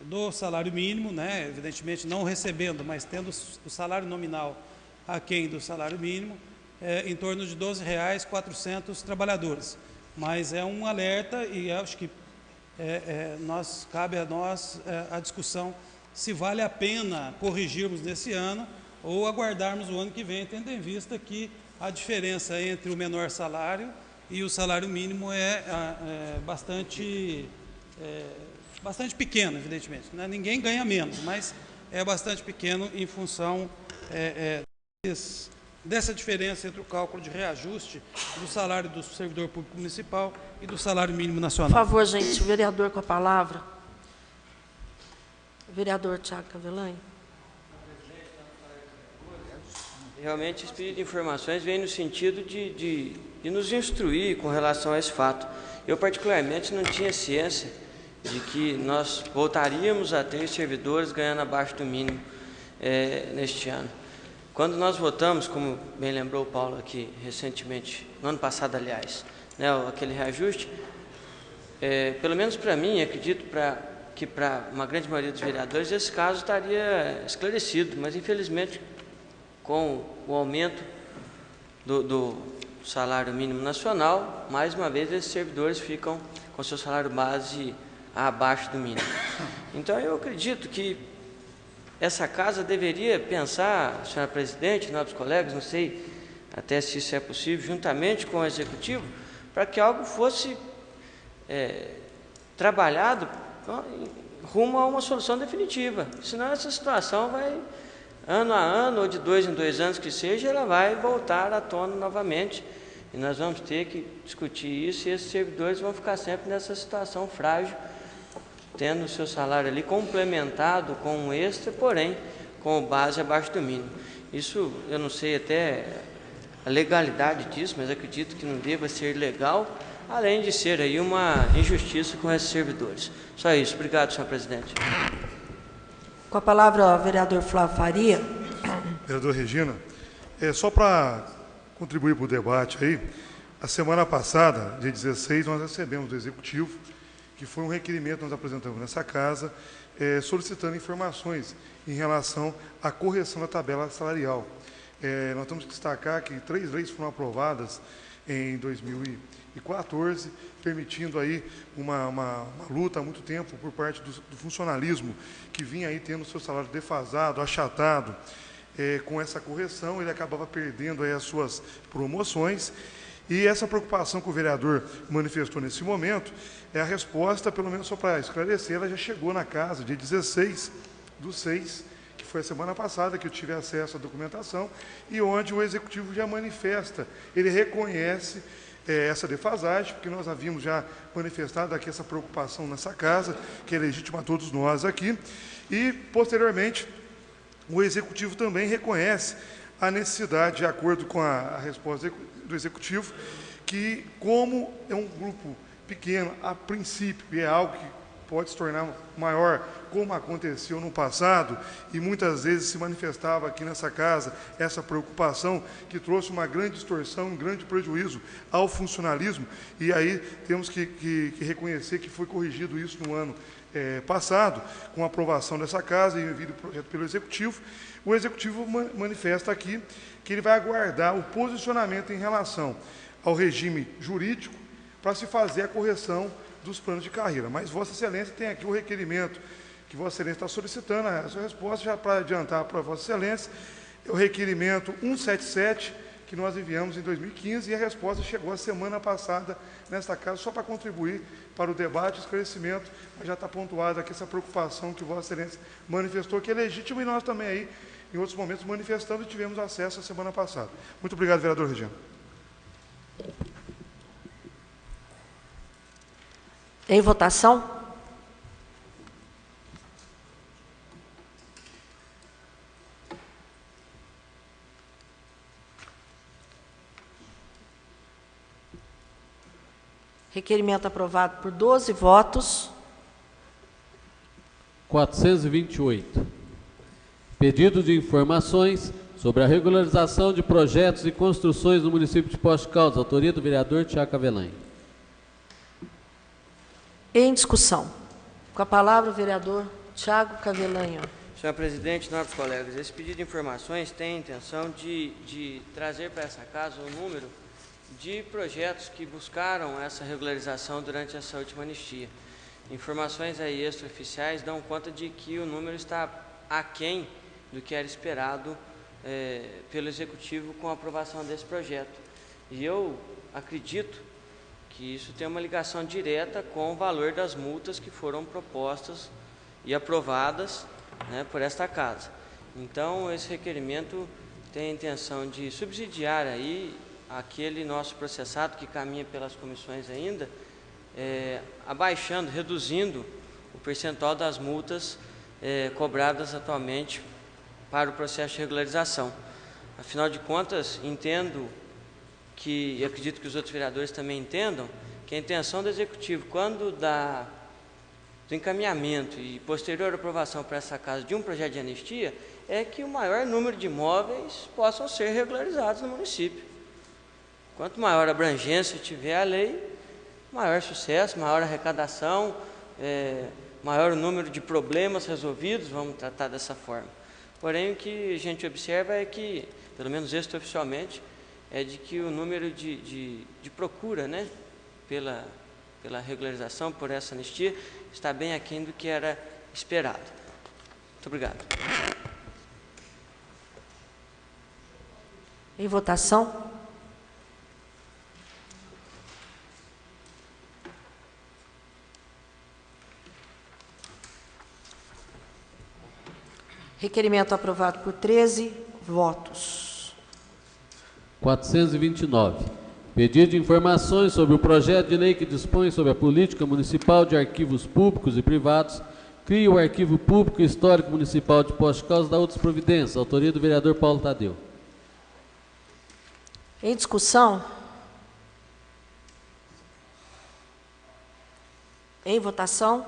do salário mínimo, evidentemente não recebendo, mas tendo o salário nominal aquém do salário mínimo, em torno de R$ 12,400 trabalhadores. Mas é um alerta e acho que cabe a nós a discussão se vale a pena corrigirmos nesse ano ou aguardarmos o ano que vem, tendo em vista que a diferença entre o menor salário e o salário mínimo é bastante pequeno, evidentemente. Ninguém ganha menos, mas é bastante pequeno em função dessa diferença entre o cálculo de reajuste do salário do servidor público municipal e do salário mínimo nacional. Por favor, gente, o vereador com a palavra. O vereador Tiago Cavelanho. Realmente, esse pedido de informações vem no sentido de nos instruir com relação a esse fato. Eu, particularmente, não tinha ciência de que nós voltaríamos a ter servidores ganhando abaixo do mínimo neste ano. Quando nós votamos, como bem lembrou o Paulo aqui recentemente, no ano passado, aliás, aquele reajuste, pelo menos para mim, acredito que para uma grande maioria dos vereadores, esse caso estaria esclarecido, mas infelizmente, com o aumento do salário mínimo nacional, mais uma vez esses servidores ficam com seu salário base abaixo do mínimo. Então eu acredito que essa casa deveria pensar, senhora presidente, nobres colegas, não sei até se isso é possível, juntamente com o executivo, para que algo fosse trabalhado rumo a uma solução definitiva. Senão essa situação vai, ano a ano, ou de 2 em 2 anos que seja, ela vai voltar à tona novamente. E nós vamos ter que discutir isso e esses servidores vão ficar sempre nessa situação frágil, tendo o seu salário ali complementado com um extra, porém com base abaixo do mínimo. Isso, eu não sei até a legalidade disso, mas acredito que não deva ser legal, além de ser aí uma injustiça com esses servidores. Só isso. Obrigado, senhor presidente. Com a palavra, o vereador Flávio Faria. Vereador Regina, só para contribuir para o debate aí, a semana passada, dia 16, nós recebemos do Executivo, que foi um requerimento que nós apresentamos nessa casa, solicitando informações em relação à correção da tabela salarial. Nós temos que destacar que 3 leis foram aprovadas em 2014, permitindo aí uma luta há muito tempo por parte do funcionalismo, que vinha aí tendo seu salário defasado, achatado. Com essa correção, ele acabava perdendo aí as suas promoções. E essa preocupação que o vereador manifestou nesse momento, a resposta, pelo menos só para esclarecer, ela já chegou na casa, dia 16/6, que foi a semana passada que eu tive acesso à documentação, e onde o Executivo já manifesta, ele reconhece essa defasagem, porque nós havíamos já manifestado aqui essa preocupação nessa casa, que é legítima a todos nós aqui, e, posteriormente, o Executivo também reconhece a necessidade, de acordo com a resposta do Executivo, que como é um grupo pequeno, a princípio, e é algo que pode se tornar maior, como aconteceu no passado, e muitas vezes se manifestava aqui nessa casa essa preocupação, que trouxe uma grande distorção, um grande prejuízo ao funcionalismo, e aí temos que reconhecer que foi corrigido isso no ano passado, com a aprovação dessa casa e envio do projeto pelo Executivo. O Executivo manifesta aqui que ele vai aguardar o posicionamento em relação ao regime jurídico para se fazer a correção dos planos de carreira. Mas Vossa Excelência tem aqui o requerimento que Vossa Excelência está solicitando, a sua resposta, já para adiantar para Vossa Excelência, é o requerimento 177, que nós enviamos em 2015 e a resposta chegou a semana passada nesta casa, só para contribuir para o debate e esclarecimento, mas já está pontuada aqui essa preocupação que Vossa Excelência manifestou, que é legítima, e nós também aí, em outros momentos, manifestando e tivemos acesso a semana passada. Muito obrigado, vereador Regina. Em votação. Requerimento aprovado por 12 votos. 428. Pedido de informações sobre a regularização de projetos e construções no município de Poços de Caldas. Autoria do vereador Tiago Cavelanho. Em discussão. Com a palavra o vereador Tiago Cavelanho. Senhor presidente, nobres colegas, esse pedido de informações tem a intenção de trazer para essa casa um número de projetos que buscaram essa regularização durante essa última anistia. Informações aí extraoficiais dão conta de que o número está aquém do que era esperado pelo Executivo com a aprovação desse projeto. E eu acredito que isso tem uma ligação direta com o valor das multas que foram propostas e aprovadas, né, por esta casa. Então, esse requerimento tem a intenção de subsidiar aí aquele nosso processado que caminha pelas comissões ainda, abaixando, reduzindo o percentual das multas cobradas atualmente para o processo de regularização. Afinal de contas, entendo que, e acredito que os outros vereadores também entendam, que a intenção do Executivo, quando do encaminhamento e posterior aprovação para essa casa de um projeto de anistia, é que o maior número de imóveis possam ser regularizados no município. Quanto maior a abrangência tiver a lei, maior sucesso, maior arrecadação, maior o número de problemas resolvidos, vamos tratar dessa forma. Porém, o que a gente observa é que, pelo menos extraoficialmente, é de que o número de procura, né, pela regularização, por essa anistia, está bem aquém do que era esperado. Muito obrigado. Em votação. Requerimento aprovado por 13 votos. 429. Pedido de informações sobre o projeto de lei que dispõe sobre a política municipal de arquivos públicos e privados, cria o Arquivo Público Histórico Municipal de Poços de Caldas e dá outras providências. Autoria do vereador Paulo Tadeu. Em discussão. Em votação.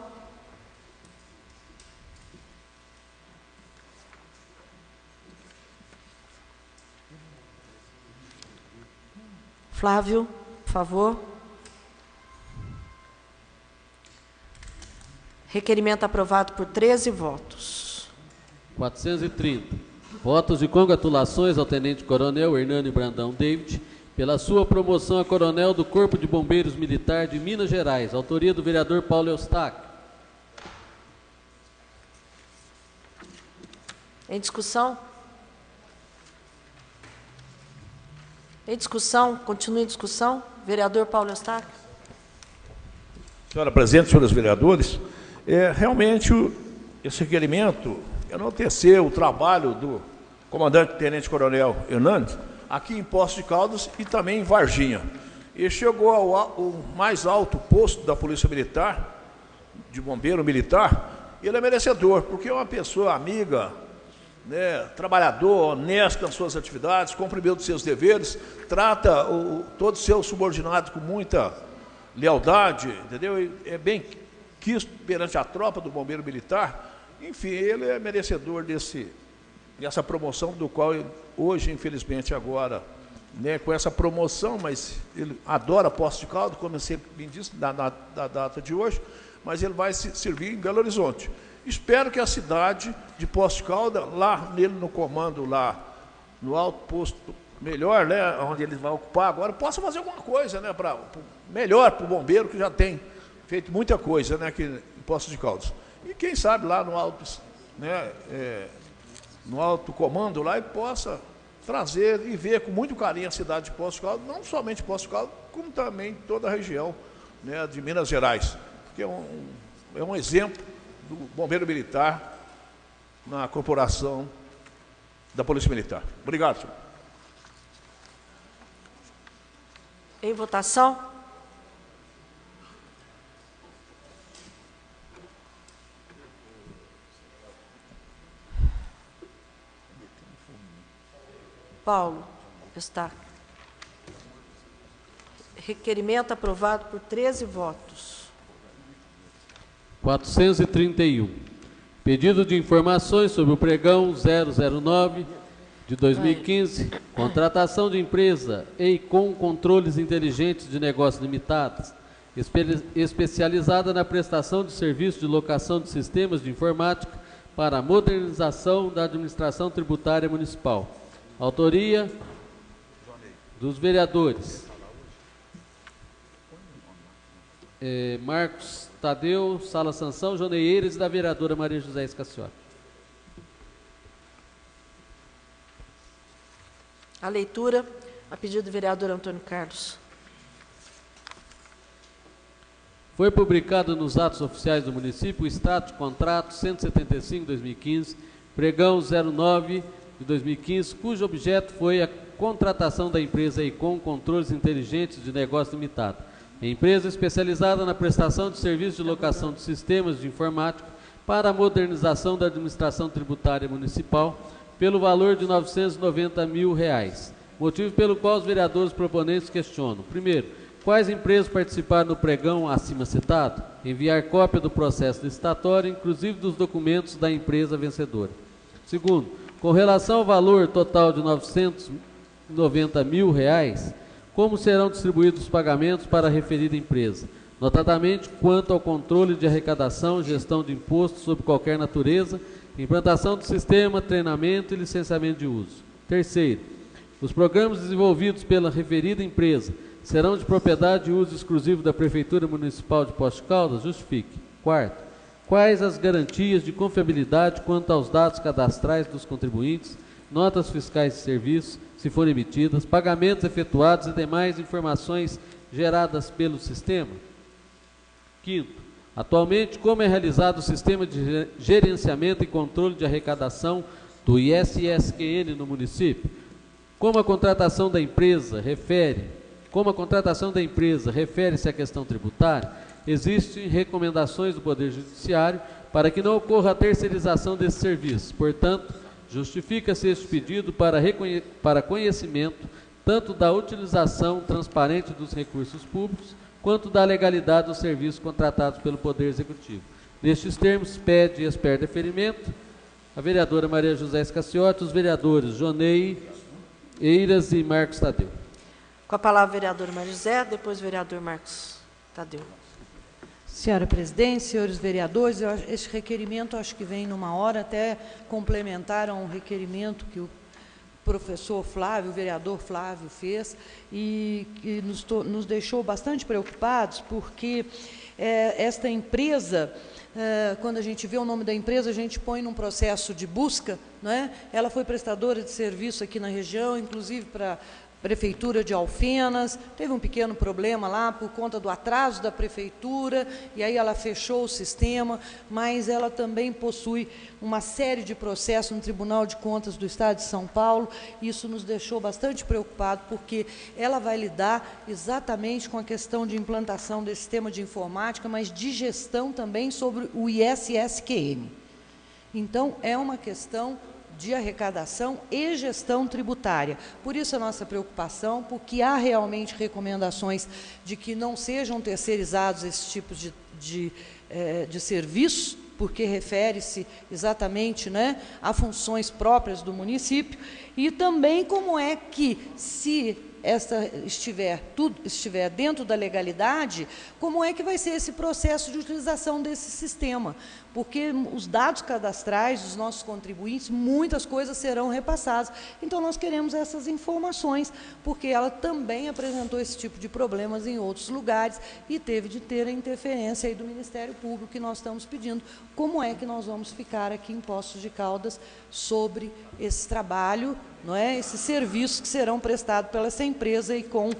Flávio, por favor. Requerimento aprovado por 13 votos. 430. Votos de congratulações ao Tenente Coronel Hernani Brandão David pela sua promoção a Coronel do Corpo de Bombeiros Militar de Minas Gerais. Autoria do vereador Paulo Eustáquio. Em discussão. Em discussão, continue em discussão. Vereador Paulo Eustáquio. Senhora presidente, senhores vereadores, realmente esse requerimento enaltecer o trabalho do comandante tenente coronel Hernandes aqui em Poços de Caldas e também em Varginha. E chegou ao mais alto posto da Polícia Militar, de bombeiro militar, e ele é merecedor, porque é uma pessoa amiga, né, trabalhador, honesto nas suas atividades, cumprimenta os seus deveres, trata todos os seus subordinados com muita lealdade, entendeu? E é bem quisto perante a tropa do bombeiro militar. Enfim, ele é merecedor dessa promoção, do qual ele, hoje, infelizmente, agora, né, com essa promoção, mas ele adora Poços de Caldas, como você bem disse, da data de hoje, mas ele vai servir em Belo Horizonte. Espero que a cidade de Poços de Caldas, lá nele no comando, lá no alto posto melhor, né, onde ele vai ocupar agora, possa fazer alguma coisa, né, melhor para o bombeiro, que já tem feito muita coisa, né, aqui em Poços de Caldas. E quem sabe lá no alto, né, no alto comando lá, ele possa trazer e ver com muito carinho a cidade de Poços de Caldas, não somente Poços de Caldas, como também toda a região, né, de Minas Gerais, que é um exemplo do bombeiro militar na corporação da Polícia Militar. Obrigado, senhor. Em votação. Paulo, está. Requerimento aprovado por 13 votos. 431. Pedido de informações sobre o pregão 009 de 2015, contratação de empresa EICOM Controles Inteligentes de Negócios Limitados, especializada na prestação de serviço de locação de sistemas de informática para a modernização da administração tributária municipal. Autoria dos vereadores Marcos Tadeu, Sala Sansão, Joneieiras e da vereadora Maria José Escaciotti. A leitura, a pedido do vereador Antônio Carlos. Foi publicado nos atos oficiais do município o extrato de contrato 175/2015, pregão 09 de 2015, cujo objeto foi a contratação da empresa EICOM Controles Inteligentes de Negócio Limitado, empresa especializada na prestação de serviços de locação de sistemas de informática para a modernização da administração tributária municipal, pelo valor de R$ 990 mil, motivo pelo qual os vereadores proponentes questionam. Primeiro, quais empresas participaram do pregão acima citado? Enviar cópia do processo licitatório, inclusive dos documentos da empresa vencedora. Segundo, com relação ao valor total de R$ 990 mil, como serão distribuídos os pagamentos para a referida empresa, notadamente quanto ao controle de arrecadação, gestão de impostos sobre qualquer natureza, implantação do sistema, treinamento e licenciamento de uso. Terceiro, os programas desenvolvidos pela referida empresa serão de propriedade e uso exclusivo da Prefeitura Municipal de Poços de Caldas? Justifique. Quarto, quais as garantias de confiabilidade quanto aos dados cadastrais dos contribuintes, notas fiscais de serviços, se forem emitidas, pagamentos efetuados e demais informações geradas pelo sistema? Quinto, atualmente, como é realizado o sistema de gerenciamento e controle de arrecadação do ISSQN no município? Como a contratação da empresa refere-se à questão tributária, existem recomendações do Poder Judiciário para que não ocorra a terceirização desses serviços. Portanto, justifica-se este pedido para conhecimento tanto da utilização transparente dos recursos públicos, quanto da legalidade dos serviços contratados pelo Poder Executivo. Nestes termos, pede e espera deferimento a vereadora Maria José Escaciotti, os vereadores Jonei, Eiras e Marcos Tadeu. Com a palavra o vereador Maria José, depois o vereador Marcos Tadeu. Senhora presidente, senhores vereadores, este requerimento acho que vem numa hora, até complementar a um requerimento que o professor Flávio, o vereador Flávio fez, e que nos deixou bastante preocupados, porque esta empresa, quando a gente vê o nome da empresa, a gente põe num processo de busca, não é? Ela foi prestadora de serviço aqui na região, inclusive para Prefeitura de Alfenas, teve um pequeno problema lá por conta do atraso da Prefeitura, e aí ela fechou o sistema, mas ela também possui uma série de processos no Tribunal de Contas do Estado de São Paulo. Isso nos deixou bastante preocupados, porque ela vai lidar exatamente com a questão de implantação desse sistema de informática, mas de gestão também sobre o ISSQN. Então, é uma questão de arrecadação e gestão tributária. Por isso a nossa preocupação, porque há realmente recomendações de que não sejam terceirizados esses tipos de serviços, porque refere-se exatamente, né, a funções próprias do município, e também como é que, se tudo estiver dentro da legalidade, como é que vai ser esse processo de utilização desse sistema, porque os dados cadastrais dos nossos contribuintes, muitas coisas serão repassadas. Então, nós queremos essas informações, porque ela também apresentou esse tipo de problemas em outros lugares e teve de ter a interferência aí do Ministério Público, que nós estamos pedindo como é que nós vamos ficar aqui em Poços de Caldas sobre esse trabalho não é, esses serviços que serão prestados pela essa empresa e com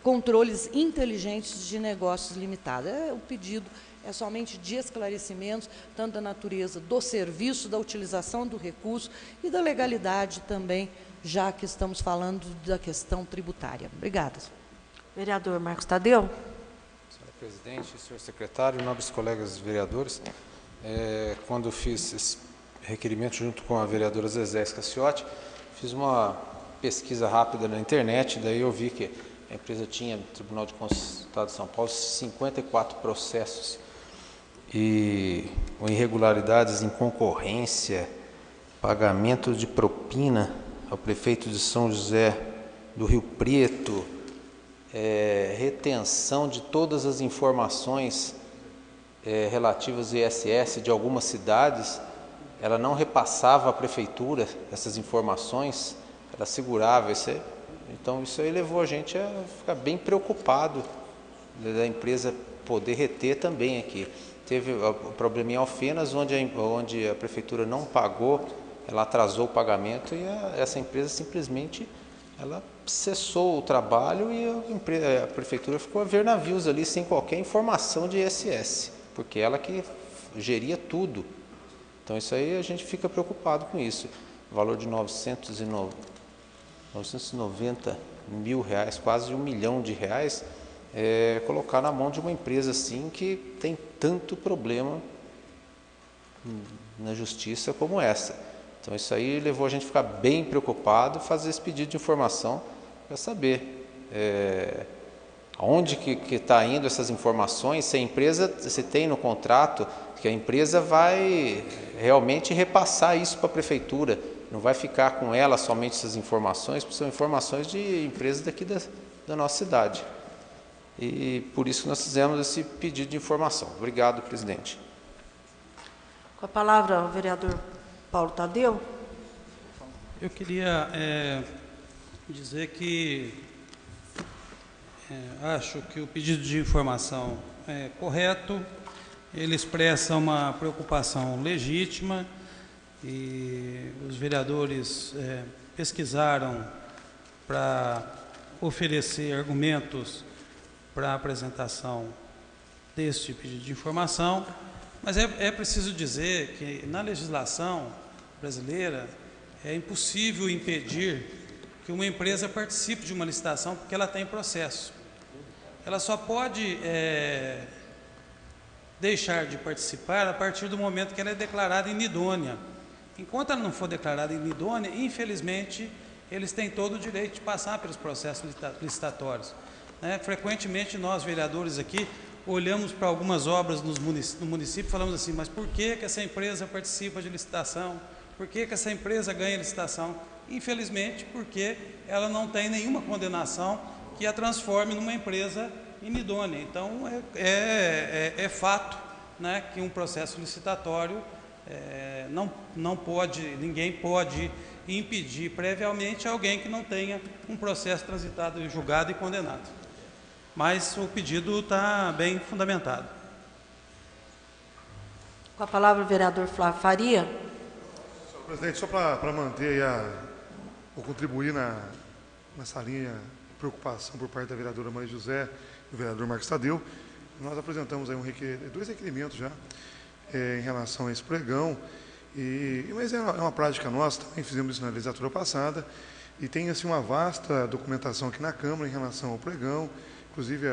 controles inteligentes de negócios limitados. O pedido é somente de esclarecimentos, tanto da natureza do serviço, da utilização do recurso e da legalidade também, já que estamos falando da questão tributária. Obrigada. Vereador Marcos Tadeu. Senhora presidente, senhor secretário, nobres colegas vereadores, quando fiz esse requerimento junto com a vereadora Zezé Scaciotti, fiz uma pesquisa rápida na internet, daí eu vi que a empresa tinha no Tribunal de Contas do Estado de São Paulo 54 processos e com irregularidades em concorrência, pagamento de propina ao prefeito de São José do Rio Preto, retenção de todas as informações relativas ao ISS de algumas cidades. Ela não repassava à prefeitura essas informações, ela segurava. Então isso aí levou a gente a ficar bem preocupado da empresa poder reter também aqui. Teve o problema em Alfenas, onde a prefeitura não pagou, ela atrasou o pagamento e essa empresa simplesmente ela cessou o trabalho e a prefeitura ficou a ver navios ali sem qualquer informação de ISS, porque ela que geria tudo. Então isso aí a gente fica preocupado com isso. O valor de 990 mil reais, quase R$1 milhão, colocar na mão de uma empresa assim que tem tanto problema na justiça como essa. Então isso aí levou a gente a ficar bem preocupado, fazer esse pedido de informação para saber aonde que está indo essas informações, se a empresa, se tem no contrato que a empresa vai realmente repassar isso para a prefeitura, não vai ficar com ela somente essas informações, porque são informações de empresas daqui da nossa cidade. E por isso que nós fizemos esse pedido de informação. Obrigado, presidente. Com a palavra, o vereador Paulo Tadeu. Eu queria dizer que acho que o pedido de informação é correto, ele expressa uma preocupação legítima e os vereadores pesquisaram para oferecer argumentos para a apresentação deste pedido de informação, mas é preciso dizer que na legislação brasileira é impossível impedir que uma empresa participe de uma licitação porque ela tem processo. Ela só pode deixar de participar a partir do momento que ela é declarada inidônea. Enquanto ela não for declarada inidônea, infelizmente, eles têm todo o direito de passar pelos processos licitatórios. Frequentemente, nós, vereadores aqui, olhamos para algumas obras no município e falamos assim, mas por que essa empresa participa de licitação? Por que essa empresa ganha licitação? Infelizmente, porque ela não tem nenhuma condenação que a transforme numa empresa inidônea. Então, é fato, né, que um processo licitatório ninguém pode impedir previamente alguém que não tenha um processo transitado, julgado e condenado. Mas o pedido está bem fundamentado. Com a palavra o vereador Flávio Faria. Senhor presidente, só para manter ou contribuir nessa linha de preocupação por parte da vereadora Maria José e do vereador Marcos Tadeu, nós apresentamos aí dois requerimentos já em relação a esse pregão, mas é uma prática nossa, também fizemos isso na legislatura passada, e tem assim uma vasta documentação aqui na Câmara em relação ao pregão, inclusive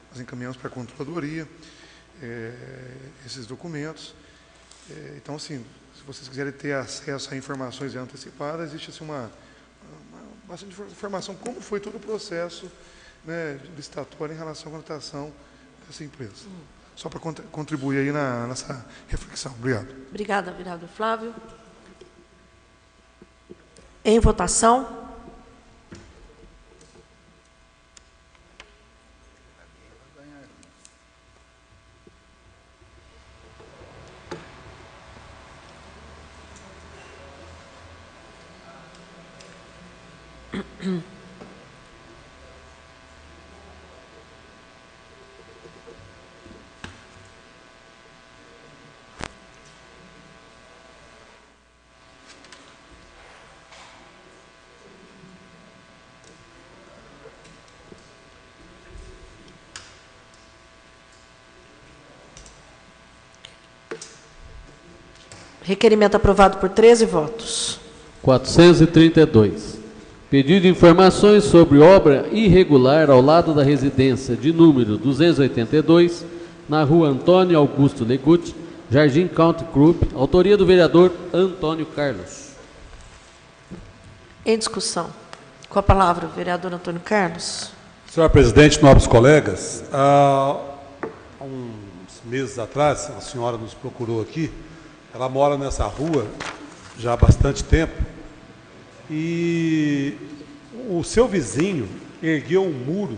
nós encaminhamos para a Controladoria esses documentos. Então, assim, se vocês quiserem ter acesso a informações antecipadas, existe assim, bastante informação como foi todo o processo, né, licitatório em relação à contratação dessa empresa. Só para contribuir aí nessa reflexão. Obrigado. Obrigada, vereador Flávio. Em votação. Requerimento aprovado por 13 votos. 432. Pedido de informações sobre obra irregular ao lado da residência de número 282, na rua Antônio Augusto Legutti, Jardim Country Club, autoria do vereador Antônio Carlos. Em discussão. Com a palavra, o vereador Antônio Carlos. Senhor presidente, nobres colegas, há uns meses atrás, a senhora nos procurou aqui, ela mora nessa rua já há bastante tempo, e o seu vizinho ergueu um muro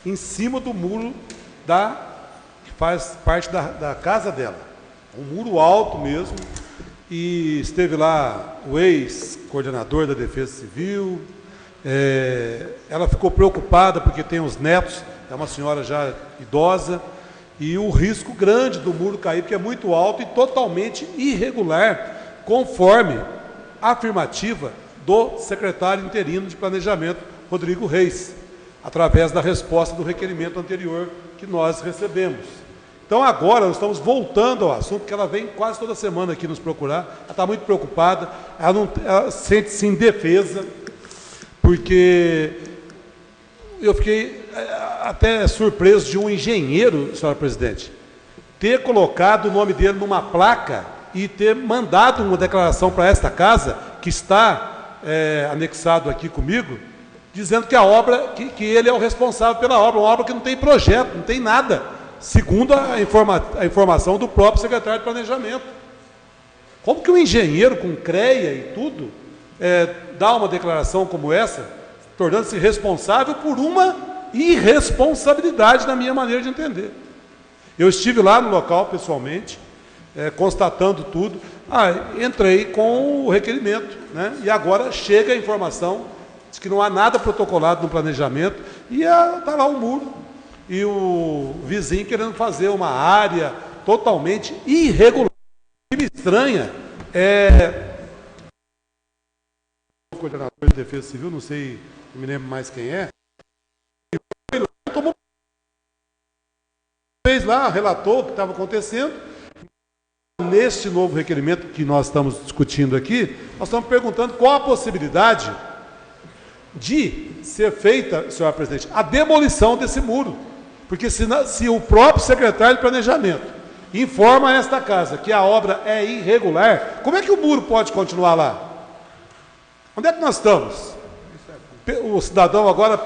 em cima do muro que faz parte da casa dela. Um muro alto mesmo, e esteve lá o ex-coordenador da Defesa Civil. Ela ficou preocupada porque tem os netos, é uma senhora já idosa, e o risco grande do muro cair, porque é muito alto e totalmente irregular, conforme a afirmativa do secretário interino de Planejamento, Rodrigo Reis, através da resposta do requerimento anterior que nós recebemos. Então agora nós estamos voltando ao assunto, porque ela vem quase toda semana aqui nos procurar, ela está muito preocupada, ela sente-se indefesa, porque eu fiquei até surpreso de um engenheiro, senhora presidente, ter colocado o nome dele numa placa e ter mandado uma declaração para esta casa, que está anexado aqui comigo, dizendo que a obra, que ele é o responsável pela obra, uma obra que não tem projeto, não tem nada, segundo a informação do próprio secretário de Planejamento. Como que um engenheiro com CREA e tudo dá uma declaração como essa, tornando-se responsável por uma irresponsabilidade, na minha maneira de entender? Eu estive lá no local pessoalmente, constatando tudo, entrei com o requerimento, né? E agora chega a informação de que não há nada protocolado no planejamento, e está lá um muro, e o vizinho querendo fazer uma área totalmente irregular. O que me estranha o coordenador de Defesa Civil, não sei, não me lembro mais quem é, fez lá, relatou o que estava acontecendo. Neste novo requerimento que nós estamos discutindo aqui, nós estamos perguntando qual a possibilidade de ser feita, senhora presidente, a demolição desse muro. Porque se o próprio secretário de Planejamento informa a esta casa que a obra é irregular, como é que o muro pode continuar lá? Onde é que nós estamos? O cidadão agora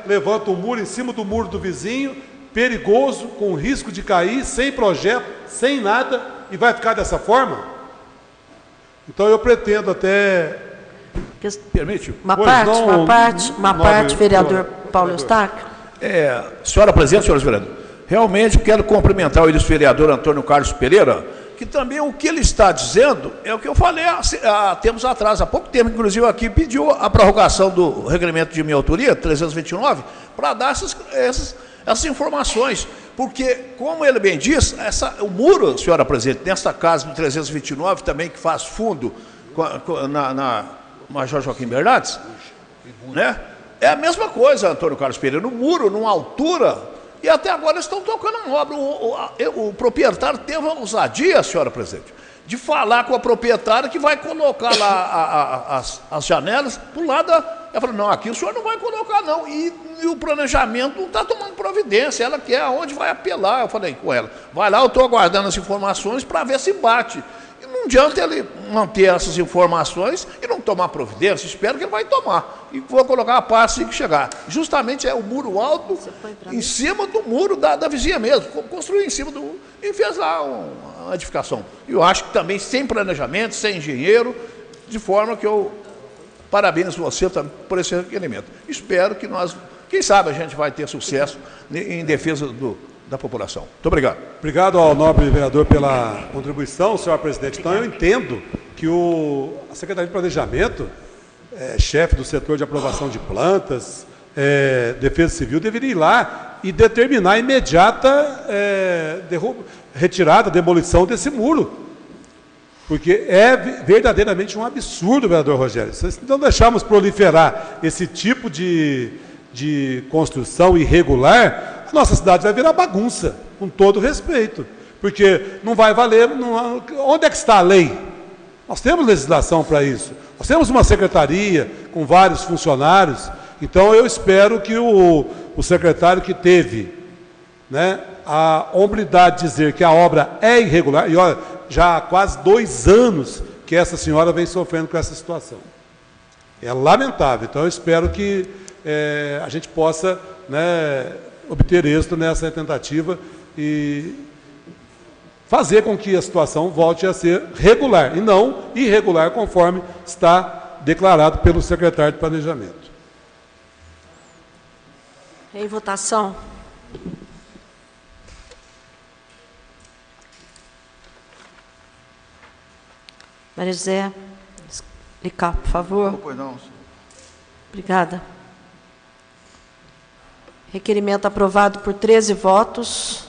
levanta o muro em cima do muro do vizinho, perigoso, com risco de cair, sem projeto, sem nada, e vai ficar dessa forma? Então eu pretendo até... Permite? Uma parte, vereador Paulo Eustáquio. Senhora presidente, senhores vereadores, realmente quero cumprimentar o ex-vereador Antônio Carlos Pereira, que também o que ele está dizendo é o que eu falei há tempos atrás, há pouco tempo, inclusive aqui pediu a prorrogação do requerimento de minha autoria, 329, para dar essas informações, porque, como ele bem diz, o muro, senhora presidente, nesta casa do 329, também que faz fundo na Major Joaquim Bernardes, né? É a mesma coisa, Antônio Carlos Pereira, no muro, numa altura, e até agora estão tocando a obra. O proprietário teve a ousadia, senhora presidente, de falar com a proprietária que vai colocar lá as janelas para o lado Ela falou, não, aqui o senhor não vai colocar não, e o planejamento não está tomando providência, ela quer aonde vai apelar. Eu falei com ela, vai lá, eu estou aguardando as informações para ver se bate. E não adianta ele manter essas informações e não tomar providência, espero que ele vai tomar. E vou colocar a parte assim que chegar. Justamente é o muro alto em cima do muro da vizinha mesmo, construiu em cima do... e fez lá uma edificação. E eu acho que também sem planejamento, sem engenheiro, de forma que eu... Parabéns você também por esse requerimento. Espero que nós, quem sabe, a gente vai ter sucesso em defesa da população. Muito obrigado. Obrigado ao nobre vereador pela contribuição, senhor presidente. Então, eu entendo que a Secretaria de Planejamento, chefe do setor de aprovação de plantas, Defesa Civil, deveria ir lá e determinar a imediata retirada, demolição desse muro. Porque é verdadeiramente um absurdo, vereador Rogério. Se não deixarmos proliferar esse tipo de construção irregular, a nossa cidade vai virar bagunça, com todo respeito. Porque não vai valer... onde é que está a lei? Nós temos legislação para isso. Nós temos uma secretaria com vários funcionários. Então, eu espero que o secretário que teve, né, a hombridade de dizer que a obra é irregular, e olha, já há quase 2 anos que essa senhora vem sofrendo com essa situação. É lamentável. Então, eu espero que a gente possa, né, obter êxito nessa tentativa e fazer com que a situação volte a ser regular, e não irregular, conforme está declarado pelo secretário de Planejamento. Em votação. Maria José, explicar, por favor. Pois não. Obrigada. Requerimento aprovado por 13 votos.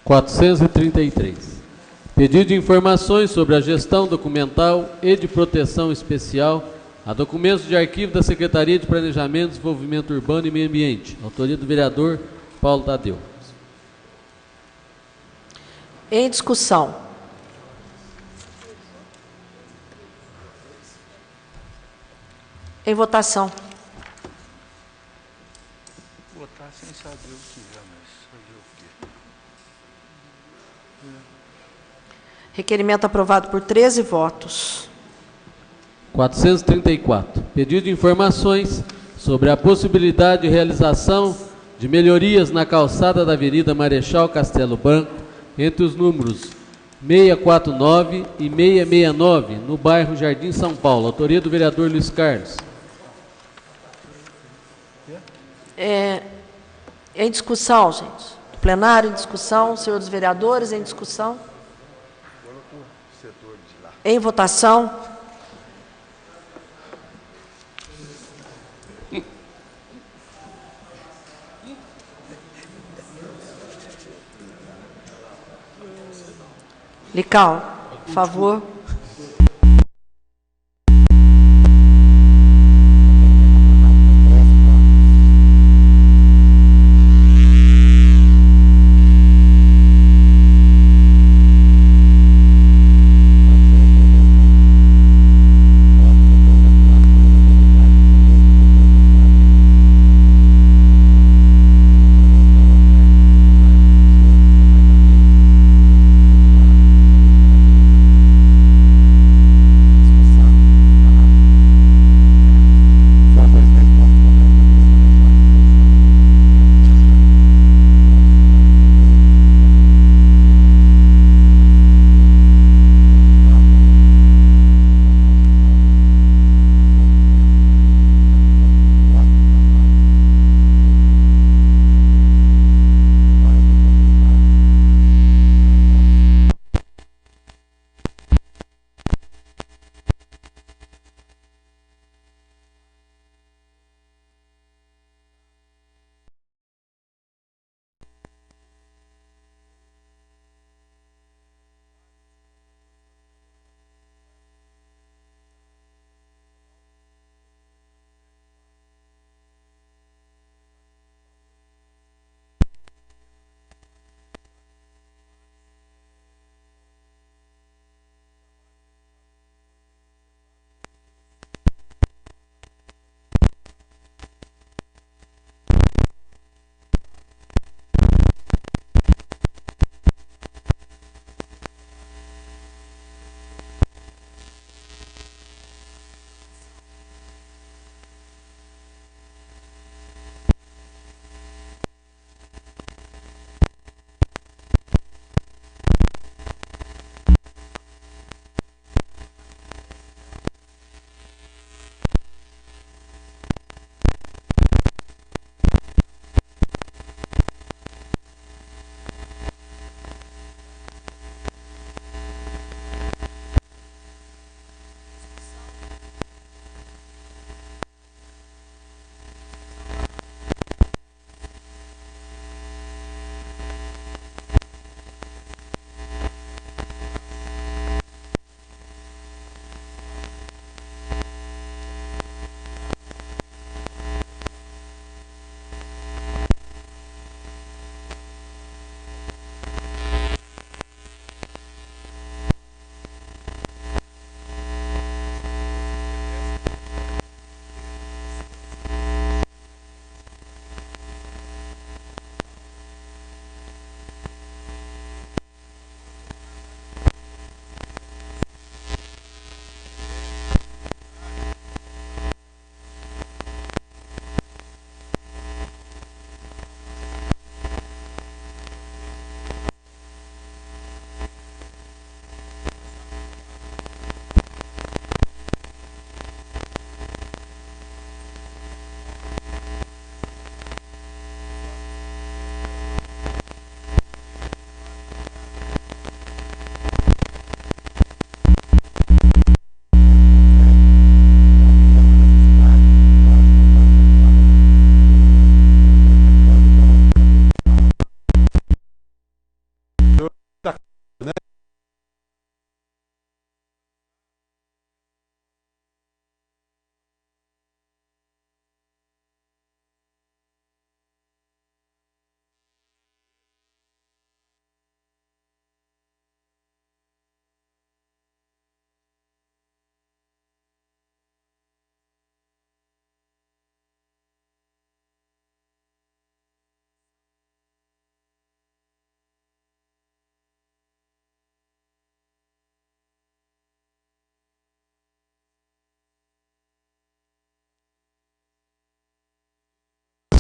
433. Pedido de informações sobre a gestão documental e de proteção especial a documentos de arquivo da Secretaria de Planejamento, Desenvolvimento Urbano e Meio Ambiente. Autoria do vereador Paulo Tadeu. Em discussão. Em votação. Votar sem saber o que é, mas saber o quê? Requerimento aprovado por 13 votos. 434. Pedido de informações sobre a possibilidade de realização de melhorias na calçada da Avenida Marechal Castelo Branco, entre os números 649 e 669, no bairro Jardim São Paulo. Autoria do vereador Luiz Carlos. Em discussão, gente. Plenário em discussão, senhor dos vereadores, em discussão. Em votação. Lical, por favor.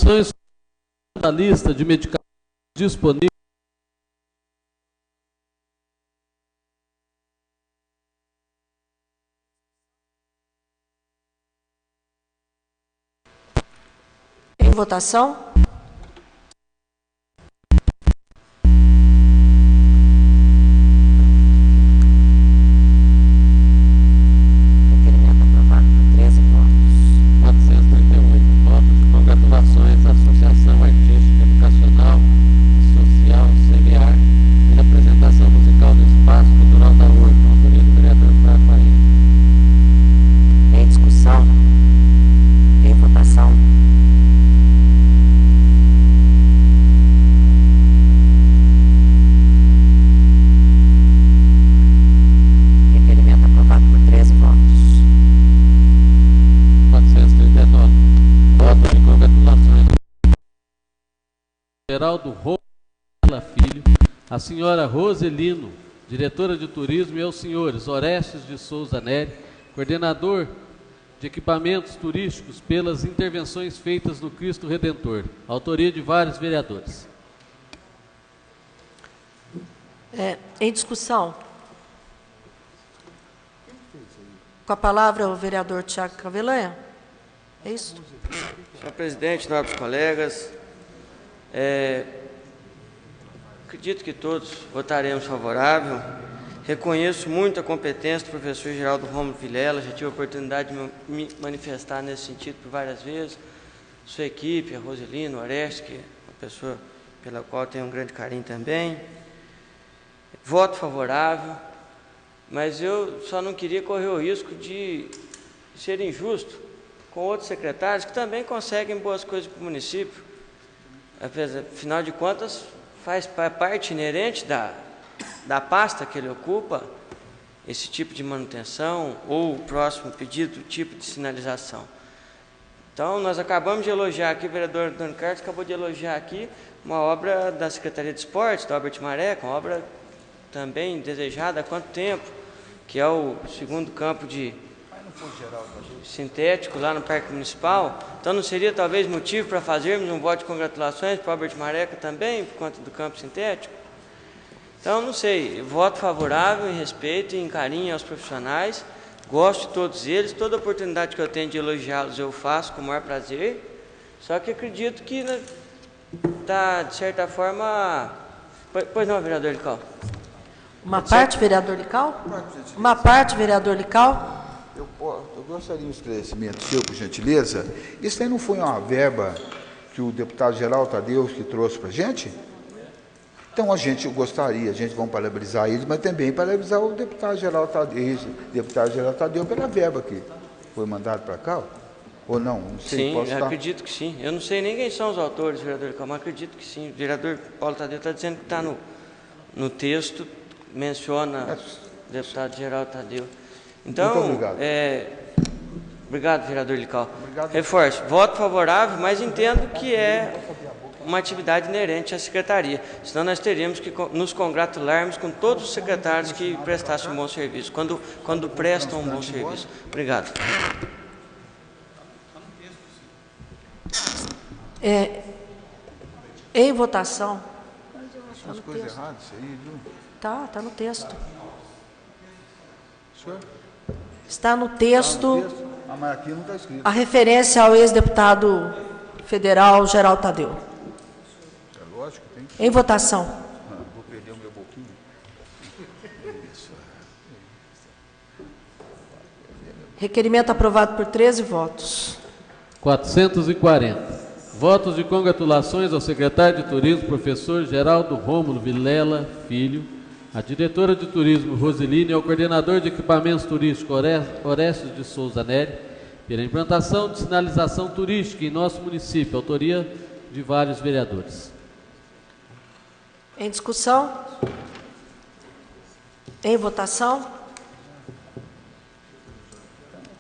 Informações da lista de medicamentos disponíveis. Em votação. Geraldo Rola Filho, a senhora Roselino, diretora de turismo, e aos senhores Orestes de Souza Nery, coordenador de equipamentos turísticos, pelas intervenções feitas no Cristo Redentor. Autoria de vários vereadores. Em discussão. Com a palavra o vereador Tiago Cavelanha. É isso? Senhor presidente, nobres colegas, acredito que todos votaremos favorável. Reconheço muito a competência do professor Geraldo Rômulo Vilela, já tive a oportunidade de me manifestar nesse sentido por várias vezes. Sua equipe, a Roselino, o Orestes, que é uma pessoa pela qual tenho um grande carinho também. Voto favorável, mas eu só não queria correr o risco de ser injusto com outros secretários que também conseguem boas coisas para o município. Afinal de contas, faz parte inerente da pasta que ele ocupa, esse tipo de manutenção ou o próximo pedido, tipo de sinalização. Então, nós acabamos de elogiar aqui, o vereador Antônio Carlos acabou de elogiar aqui uma obra da Secretaria de Esportes, da Albert Mareca, uma obra também desejada há quanto tempo, que é o segundo campo de sintético lá no Parque Municipal. Então não seria talvez motivo para fazermos um voto de congratulações para o Albert Mareca também, por conta do campo sintético? Então, não sei, voto favorável em respeito e em carinho aos profissionais, gosto de todos eles, toda oportunidade que eu tenho de elogiá-los eu faço com o maior prazer, só que acredito que está, de certa forma... Pois não, vereador Lical? Uma parte, vereador Lical? Uma parte, vereador Lical? Eu gostaria de um esclarecimento seu, por gentileza. Isso aí não foi uma verba que o deputado Geraldo Tadeu que trouxe para a gente? Então, a gente vamos parabenizar eles, mas também parabenizar o deputado Geraldo Tadeu pela verba que foi mandada para cá, ou não? Não sei, sim, eu acredito que sim. Eu não sei nem quem são os autores, vereador Lical, mas acredito que sim. O vereador Paulo Tadeu está dizendo que está no texto, menciona o deputado Geraldo Tadeu. Então, muito obrigado. Obrigado, vereador Lical. Reforço, voto favorável, mas entendo que é uma atividade inerente à secretaria. Senão nós teríamos que nos congratularmos com todos os secretários que prestassem um bom serviço, quando prestam um bom serviço. Obrigado. Em votação. Tem umas coisas erradas isso aí, viu? Está no texto. Está no texto. Mas aqui não está escrito. A referência ao ex-deputado federal Geraldo Tadeu. É lógico, tem. Em votação. Vou perder o meu boquinho. Requerimento aprovado por 13 votos. 440. Votos de congratulações ao secretário de Turismo, professor Geraldo Rômulo Vilela Filho, a diretora de Turismo, Roseline, e ao coordenador de equipamentos turísticos, Orestes de Souza Nery, pela implantação de sinalização turística em nosso município, autoria de vários vereadores. Em discussão? Em votação?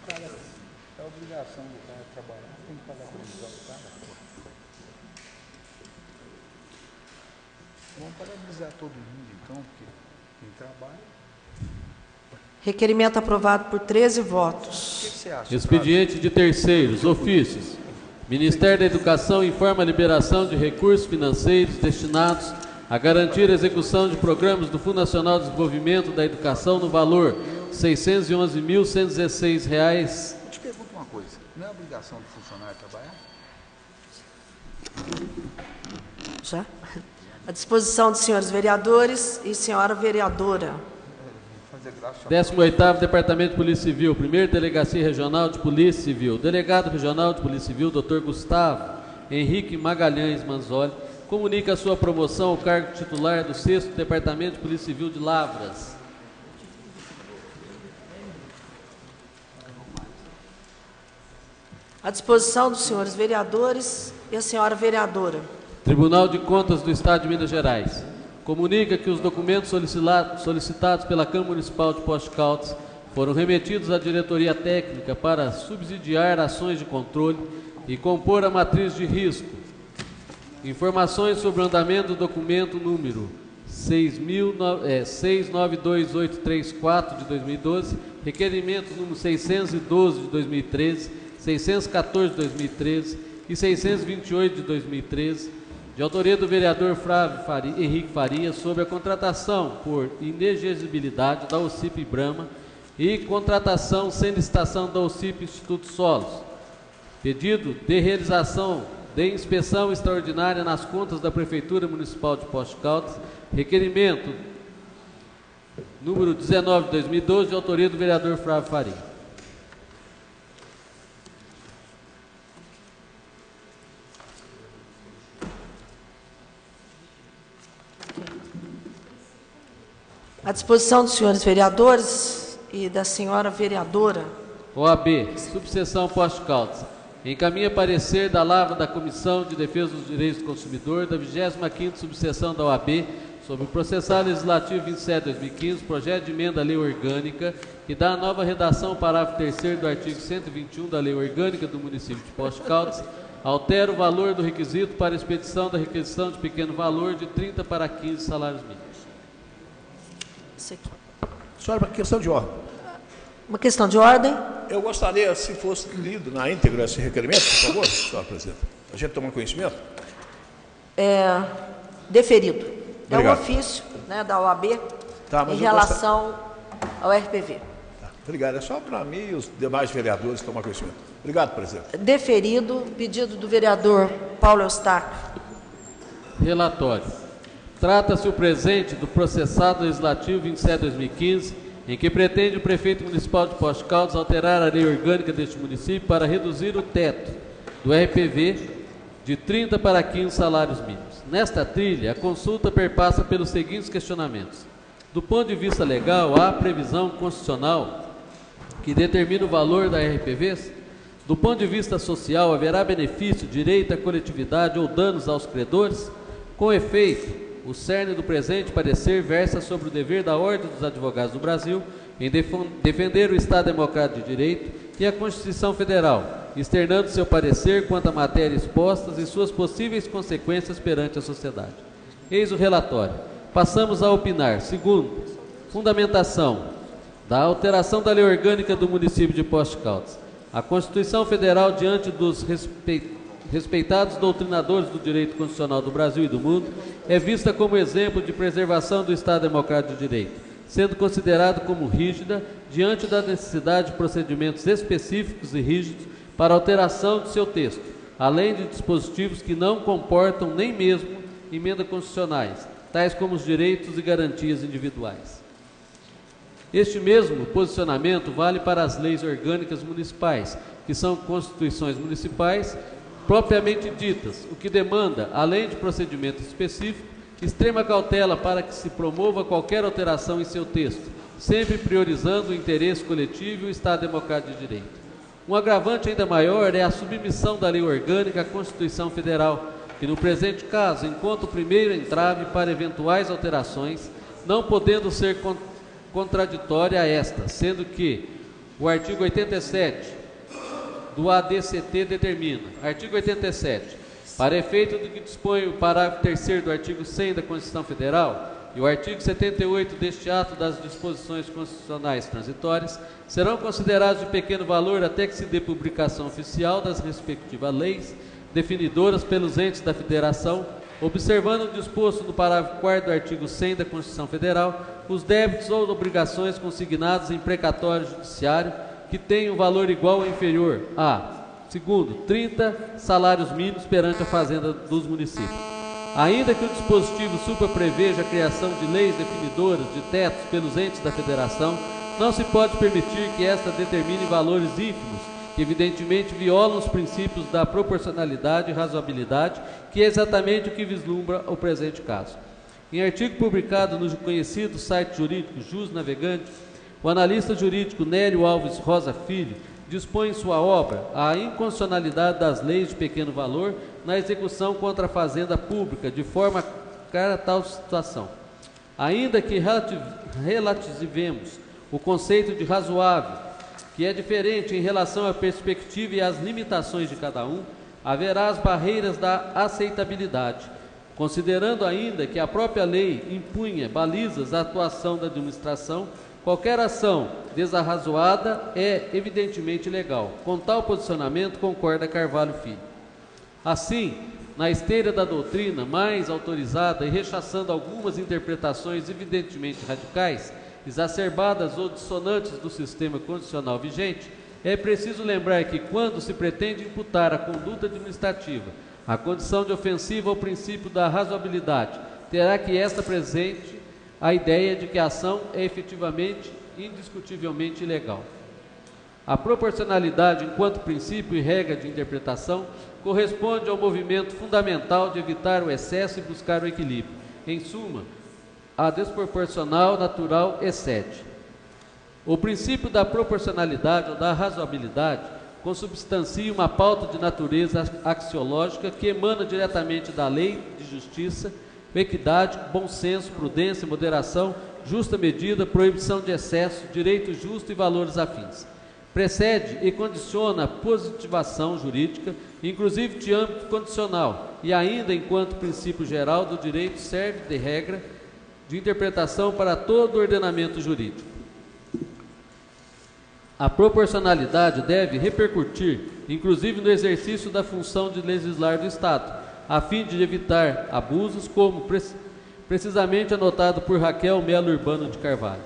É a obrigação do cara trabalhar, tem que pagar a previsão do cara. Vamos parabenizar todo mundo, então, porque quem trabalha... Requerimento aprovado por 13 votos. O que você acha? Expediente de terceiros, ofícios. Ministério da Educação informa a liberação de recursos financeiros destinados a garantir a execução de programas do Fundo Nacional de Desenvolvimento da Educação no valor R$ 611.116. Eu te pergunto uma coisa, não é obrigação do funcionário trabalhar? Já? À disposição dos senhores vereadores e senhora vereadora. 18º Departamento de Polícia Civil, 1ª Delegacia Regional de Polícia Civil, Delegado Regional de Polícia Civil, Dr. Gustavo Henrique Magalhães Manzoli, comunica a sua promoção ao cargo titular do 6º Departamento de Polícia Civil de Lavras. À disposição dos senhores vereadores e a senhora vereadora. Tribunal de Contas do Estado de Minas Gerais comunica que os documentos solicitados pela Câmara Municipal de Poços de Caldas foram remetidos à diretoria técnica para subsidiar ações de controle e compor a matriz de risco. Informações sobre o andamento do documento número 692834 de 2012, requerimentos número 612 de 2013, 614 de 2013 e 628 de 2013, de autoria do vereador Henrique Faria, sobre a contratação por inexigibilidade da OCIP Brama e contratação sem licitação da OCIP Instituto Solos. Pedido de realização de inspeção extraordinária nas contas da Prefeitura Municipal de Poços de Caldas, requerimento número 19 de 2012, de autoria do vereador Flávio Faria. À disposição dos senhores vereadores e da senhora vereadora. OAB, subseção Poços de Caldas, encaminha parecer da lavra da Comissão de Defesa dos Direitos do Consumidor da 25ª subseção da OAB sobre o Processual Legislativo 27/2015, projeto de emenda à Lei Orgânica que dá a nova redação ao parágrafo 3º do artigo 121 da Lei Orgânica do município de Poços de Caldas, altera o valor do requisito para expedição da requisição de pequeno valor de 30 para 15 salários mínimos. Isso aqui. Senhora, uma questão de ordem. Uma questão de ordem. Eu gostaria, se fosse lido na íntegra esse requerimento, por favor, senhora presidente. A gente toma conhecimento? Deferido. Obrigado. É um ofício, né, da OAB em relação ao RPV. Tá, obrigado. É só para mim e os demais vereadores tomar conhecimento. Obrigado, presidente. Deferido. Pedido do vereador Paulo Eustáquio. Relatório. Trata-se o presente do processado legislativo 27/2015, em que pretende o prefeito municipal de Poços de Caldas alterar a lei orgânica deste município para reduzir o teto do RPV de 30 para 15 salários mínimos. Nesta trilha, a consulta perpassa pelos seguintes questionamentos. Do ponto de vista legal, há previsão constitucional que determina o valor da RPV? Do ponto de vista social, haverá benefício, direito à coletividade ou danos aos credores? Com efeito, o cerne do presente parecer versa sobre o dever da Ordem dos Advogados do Brasil em defender o Estado Democrático de Direito e a Constituição Federal, externando seu parecer quanto à matéria expostas e suas possíveis consequências perante a sociedade. Eis o relatório. Passamos a opinar. Segundo, fundamentação da alteração da lei orgânica do município de Poços de Caldas. A Constituição Federal, diante dos respeitados doutrinadores do direito constitucional do Brasil e do mundo, é vista como exemplo de preservação do Estado Democrático de Direito, sendo considerado como rígida diante da necessidade de procedimentos específicos e rígidos para alteração de seu texto, além de dispositivos que não comportam nem mesmo emendas constitucionais, tais como os direitos e garantias individuais. Este mesmo posicionamento vale para as leis orgânicas municipais, que são constituições municipais propriamente ditas, o que demanda, além de procedimento específico, extrema cautela para que se promova qualquer alteração em seu texto, sempre priorizando o interesse coletivo e o Estado Democrático de Direito. Um agravante ainda maior é a submissão da lei orgânica à Constituição Federal, que no presente caso encontra o primeiro entrave para eventuais alterações, não podendo ser contraditória a esta, sendo que o artigo 87 do ADCT determina, artigo 87, para efeito do que dispõe o parágrafo 3º do artigo 100 da Constituição Federal, e o artigo 78 deste ato das disposições constitucionais transitórias serão considerados de pequeno valor até que se dê publicação oficial das respectivas leis definidoras pelos entes da Federação, observando o disposto no parágrafo 4º do artigo 100 da Constituição Federal, os débitos ou obrigações consignados em precatório judiciário que tenham valor igual ou inferior a, segundo, 30 salários mínimos perante a Fazenda dos municípios. Ainda que o dispositivo supra preveja a criação de leis definidoras de tetos pelos entes da Federação, não se pode permitir que esta determine valores ínfimos, que evidentemente violam os princípios da proporcionalidade e razoabilidade, que é exatamente o que vislumbra o presente caso. Em artigo publicado no conhecido site jurídico Jus Navegante, o analista jurídico Nélio Alves Rosa Filho dispõe em sua obra a inconstitucionalidade das leis de pequeno valor na execução contra a fazenda pública, de forma clara a tal situação. Ainda que relativemos o conceito de razoável, que é diferente em relação à perspectiva e às limitações de cada um, haverá as barreiras da aceitabilidade, considerando ainda que a própria lei impunha balizas à atuação da administração. Qualquer ação desarrazoada é evidentemente ilegal. Com tal posicionamento, concorda Carvalho Filho. Assim, na esteira da doutrina mais autorizada e rechaçando algumas interpretações evidentemente radicais, exacerbadas ou dissonantes do sistema constitucional vigente, é preciso lembrar que, quando se pretende imputar à conduta administrativa a condição de ofensiva ao princípio da razoabilidade, terá que esta presente a ideia de que a ação é efetivamente, indiscutivelmente ilegal. A proporcionalidade, enquanto princípio e regra de interpretação, corresponde ao movimento fundamental de evitar o excesso e buscar o equilíbrio. Em suma, a desproporcional natural excede. O princípio da proporcionalidade ou da razoabilidade consubstancia uma pauta de natureza axiológica que emana diretamente da lei de justiça, equidade, bom senso, prudência, moderação, justa medida, proibição de excesso, direito justo e valores afins. Precede e condiciona a positivação jurídica, inclusive de âmbito condicional, e ainda enquanto princípio geral do direito serve de regra de interpretação para todo o ordenamento jurídico. A proporcionalidade deve repercutir, inclusive no exercício da função de legislar do Estado, a fim de evitar abusos, como precisamente anotado por Raquel Melo Urbano de Carvalho.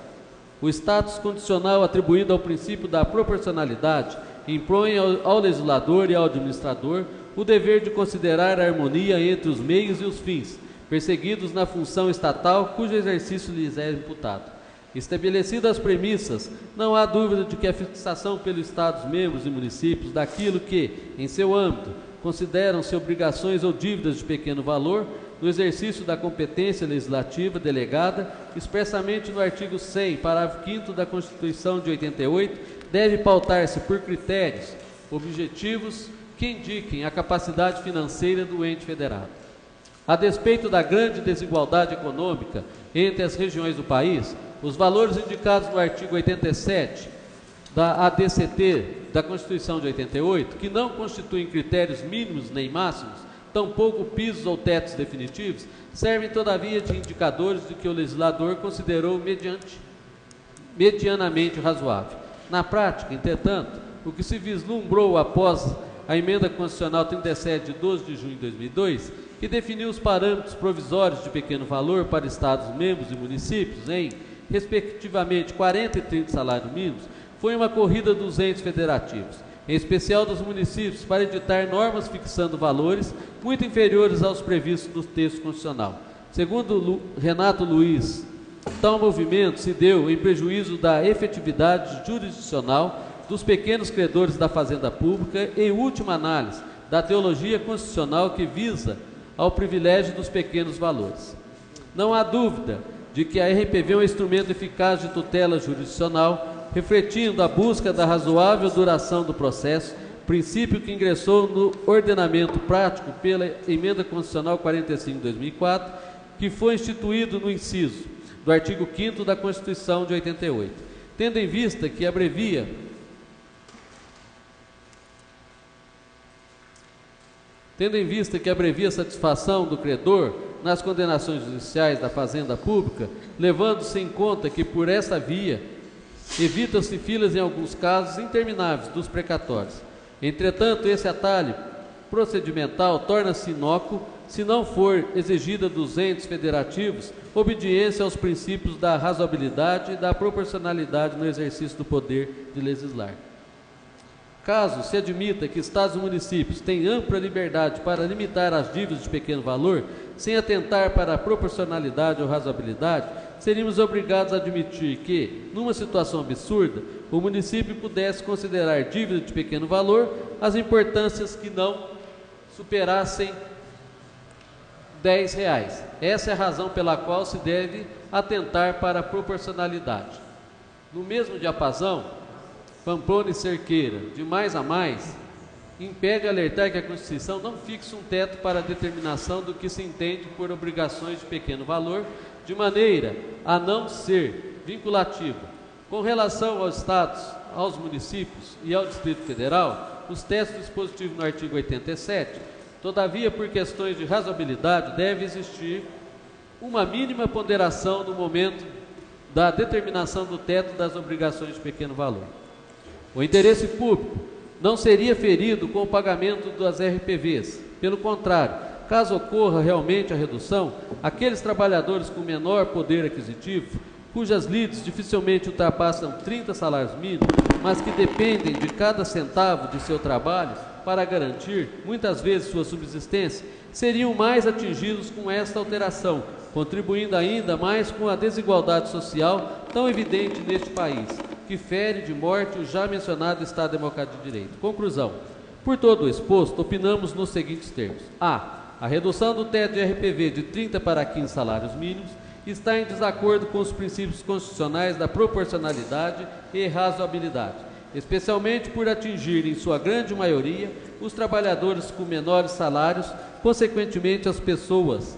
O status condicional atribuído ao princípio da proporcionalidade impõe ao legislador e ao administrador o dever de considerar a harmonia entre os meios e os fins, perseguidos na função estatal cujo exercício lhes é imputado. Estabelecidas as premissas, não há dúvida de que a fixação pelos Estados-membros e municípios daquilo que, em seu âmbito, consideram-se obrigações ou dívidas de pequeno valor, no exercício da competência legislativa delegada, expressamente no artigo 100, parágrafo 5º da Constituição de 88, deve pautar-se por critérios objetivos que indiquem a capacidade financeira do ente federado. A despeito da grande desigualdade econômica entre as regiões do país, os valores indicados no artigo 87 da ADCT da Constituição de 88, que não constituem critérios mínimos nem máximos, tampouco pisos ou tetos definitivos, servem todavia de indicadores de que o legislador considerou medianamente razoável. Na prática, entretanto, o que se vislumbrou após a Emenda Constitucional 37 de 12 de junho de 2002, que definiu os parâmetros provisórios de pequeno valor para Estados-membros e municípios em, respectivamente, 40 e 30 salários mínimos, foi uma corrida dos entes federativos, em especial dos municípios, para editar normas fixando valores muito inferiores aos previstos no texto constitucional. Segundo Renato Luiz, tal movimento se deu em prejuízo da efetividade jurisdicional dos pequenos credores da fazenda pública e, em última análise, da teologia constitucional que visa ao privilégio dos pequenos valores. Não há dúvida de que a RPV é um instrumento eficaz de tutela jurisdicional, refletindo a busca da razoável duração do processo, princípio que ingressou no ordenamento prático pela Emenda Constitucional 45 de 2004, que foi instituído no inciso do artigo 5º da Constituição de 88. Tendo em vista que abrevia a satisfação do credor nas condenações judiciais da fazenda pública, levando-se em conta que, por essa via, evitam-se filas, em alguns casos, intermináveis dos precatórios. Entretanto, esse atalho procedimental torna-se inócuo se não for exigida dos entes federativos obediência aos princípios da razoabilidade e da proporcionalidade no exercício do poder de legislar. Caso se admita que estados e municípios têm ampla liberdade para limitar as dívidas de pequeno valor, sem atentar para a proporcionalidade ou razoabilidade, seríamos obrigados a admitir que, numa situação absurda, o município pudesse considerar dívida de pequeno valor as importâncias que não superassem R$10. Essa é a razão pela qual se deve atentar para a proporcionalidade. No mesmo diapasão, Pamplona e Cerqueira, de mais a mais, impede alertar que a Constituição não fixa um teto para a determinação do que se entende por obrigações de pequeno valor, de maneira a não ser vinculativa. Com relação aos estados, aos municípios e ao Distrito Federal, os textos dispositivos no artigo 87, todavia, por questões de razoabilidade, deve existir uma mínima ponderação no momento da determinação do teto das obrigações de pequeno valor. O interesse público não seria ferido com o pagamento das RPVs. Pelo contrário, caso ocorra realmente a redução, aqueles trabalhadores com menor poder aquisitivo, cujas lides dificilmente ultrapassam 30 salários mínimos, mas que dependem de cada centavo de seu trabalho para garantir, muitas vezes, sua subsistência, seriam mais atingidos com esta alteração, contribuindo ainda mais com a desigualdade social tão evidente neste país, que fere de morte o já mencionado Estado Democrático de Direito. Conclusão. Por todo o exposto, opinamos nos seguintes termos. A redução do teto de RPV de 30 para 15 salários mínimos está em desacordo com os princípios constitucionais da proporcionalidade e razoabilidade, especialmente por atingir, em sua grande maioria, os trabalhadores com menores salários, consequentemente as pessoas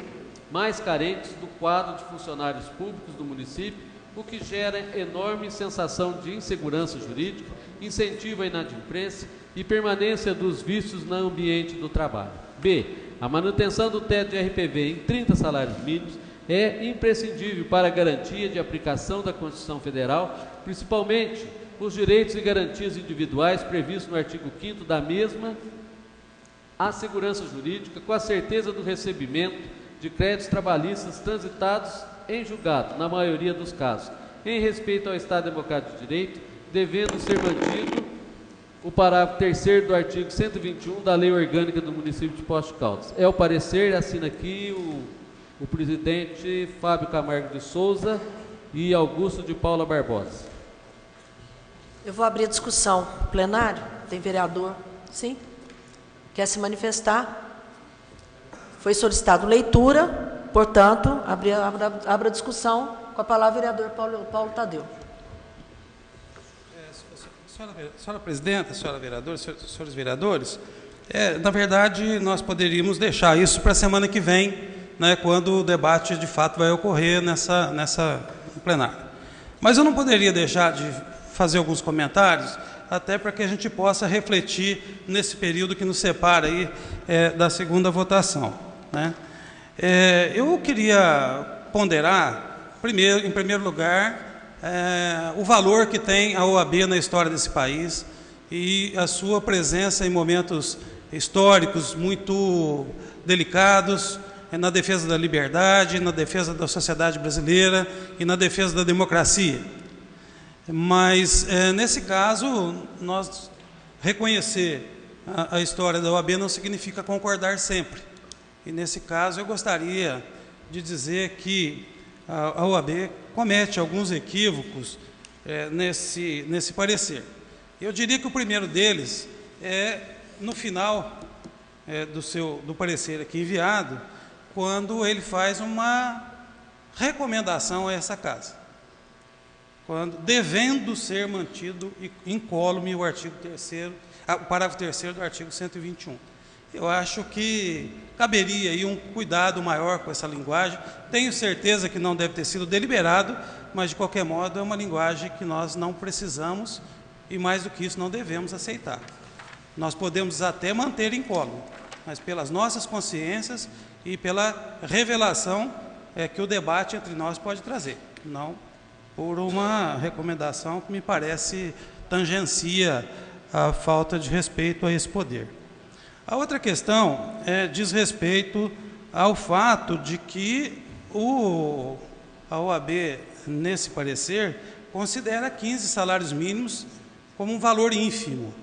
mais carentes do quadro de funcionários públicos do município, o que gera enorme sensação de insegurança jurídica, incentiva a inadimplência e permanência dos vícios no ambiente do trabalho. B. A manutenção do teto de RPV em 30 salários mínimos é imprescindível para a garantia de aplicação da Constituição Federal, principalmente os direitos e garantias individuais previstos no artigo 5º da mesma, a segurança jurídica, com a certeza do recebimento de créditos trabalhistas transitados em julgado, na maioria dos casos, em respeito ao Estado Democrático de Direito, devendo ser mantido o parágrafo 3º do artigo 121 da Lei Orgânica do Município de Poços de Caldas. É o parecer, assina aqui o presidente Fábio Camargo de Souza e Augusto de Paula Barbosa. Eu vou abrir a discussão. Plenário? Tem vereador? Sim? Quer se manifestar? Foi solicitado leitura, portanto, abra a discussão. Com a palavra, vereador Paulo Tadeu. Senhora presidenta, senhora vereadora, senhores vereadores, na verdade, nós poderíamos deixar isso para a semana que vem, né, quando o debate de fato vai ocorrer nessa plenária. Mas eu não poderia deixar de fazer alguns comentários, até para que a gente possa refletir nesse período que nos separa aí, da segunda votação, né? Eu queria ponderar, em primeiro lugar, o valor que tem a OAB na história desse país e a sua presença em momentos históricos muito delicados, na defesa da liberdade, na defesa da sociedade brasileira e na defesa da democracia. Mas, nesse caso, nós reconhecer a história da OAB não significa concordar sempre. E, nesse caso, eu gostaria de dizer que a OAB comete alguns equívocos nesse parecer. Eu diria que o primeiro deles é no final do parecer aqui enviado, quando ele faz uma recomendação a essa casa, devendo ser mantido incólume o parágrafo 3º do artigo 121. Eu acho que caberia aí um cuidado maior com essa linguagem. Tenho certeza que não deve ter sido deliberado, mas, de qualquer modo, é uma linguagem que nós não precisamos e, mais do que isso, não devemos aceitar. Nós podemos até manter incólume, mas pelas nossas consciências e pela revelação que o debate entre nós pode trazer, não por uma recomendação que me parece tangencia a falta de respeito a esse poder. A outra questão diz respeito ao fato de que a OAB, nesse parecer, considera 15 salários mínimos como um valor ínfimo.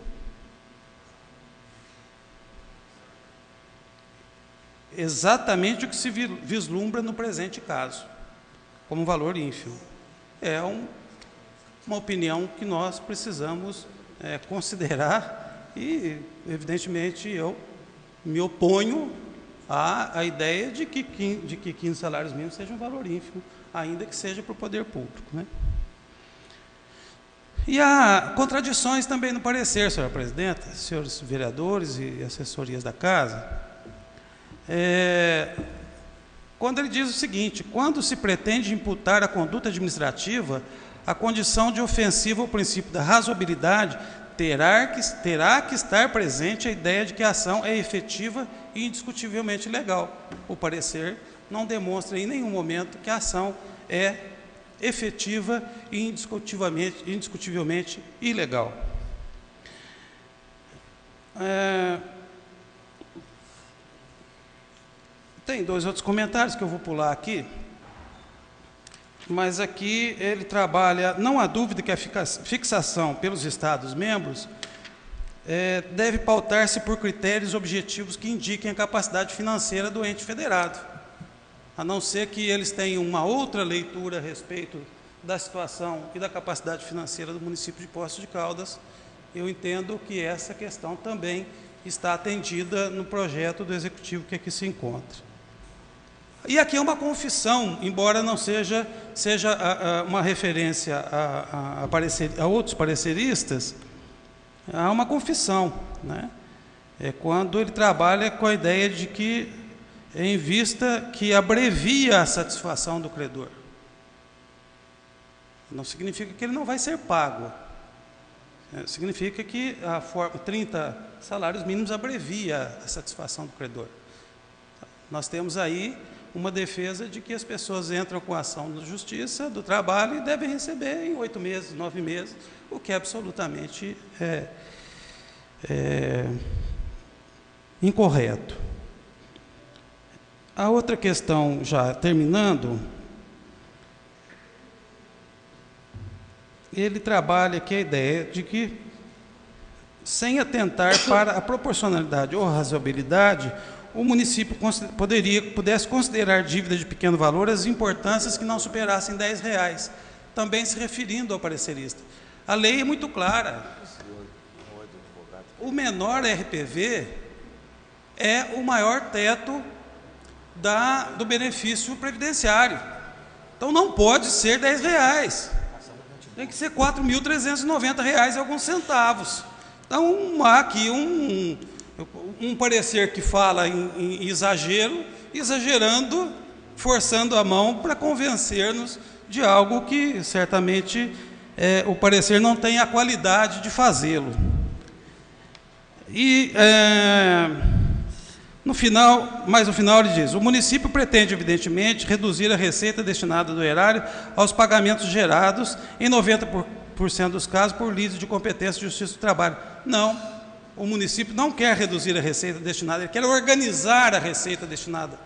Exatamente o que se vislumbra no presente caso, como um valor ínfimo. É uma opinião que nós precisamos considerar e, evidentemente, eu me oponho à ideia de que 15 salários mínimos seja um valor ínfimo, ainda que seja para o poder público, né? E há contradições também no parecer, senhora presidenta, senhores vereadores e assessorias da casa, quando ele diz o seguinte: quando se pretende imputar à conduta administrativa a condição de ofensiva ao princípio da razoabilidade, terá que estar presente a ideia de que a ação é efetiva e indiscutivelmente legal. O parecer não demonstra em nenhum momento que a ação é efetiva e indiscutivelmente ilegal. Tem dois outros comentários que eu vou pular aqui, mas aqui ele trabalha, não há dúvida que a fixação pelos Estados-membros deve pautar-se por critérios objetivos que indiquem a capacidade financeira do ente federado, a não ser que eles tenham uma outra leitura a respeito da situação e da capacidade financeira do município de Poços de Caldas. Eu entendo que essa questão também está atendida no projeto do Executivo que aqui se encontra. E aqui é uma confissão, embora não seja uma referência a outros pareceristas, há uma confissão, né? É quando ele trabalha com a ideia de que, em vista que abrevia a satisfação do credor. Não significa que ele não vai ser pago. Significa que a forma 30 salários mínimos abrevia a satisfação do credor. Nós temos aí uma defesa de que as pessoas entram com a ação da Justiça do Trabalho e devem receber em 8 meses, 9 meses, o que é absolutamente incorreto. A outra questão, já terminando, ele trabalha aqui a ideia de que, sem atentar para a proporcionalidade ou razoabilidade, o município pudesse considerar dívida de pequeno valor as importâncias que não superassem R$10, também se referindo ao parecerista. A lei é muito clara. O menor RPV é o maior teto do benefício previdenciário. Então não pode ser R$10. Tem que ser R$ 4.390 e alguns centavos. Então há aqui um parecer que fala em exagero, exagerando, forçando a mão para convencer-nos de algo que certamente o parecer não tem a qualidade de fazê-lo. E no final ele diz: o município pretende, evidentemente, reduzir a receita destinada do erário aos pagamentos gerados, em 90% dos casos, por lides de competência de Justiça do Trabalho. Não. O município não quer reduzir a receita destinada, ele quer organizar a receita destinada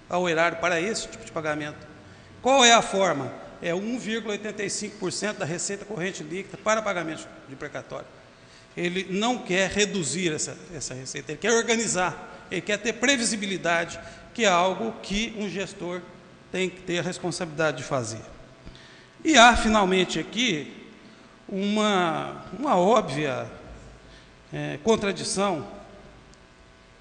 ao erário para esse tipo de pagamento. Qual é a forma? É 1,85% da receita corrente líquida para pagamento de precatório. Ele não quer reduzir essa receita, ele quer organizar, ele quer ter previsibilidade, que é algo que um gestor tem que ter a responsabilidade de fazer. E há, finalmente, aqui uma óbvia contradição,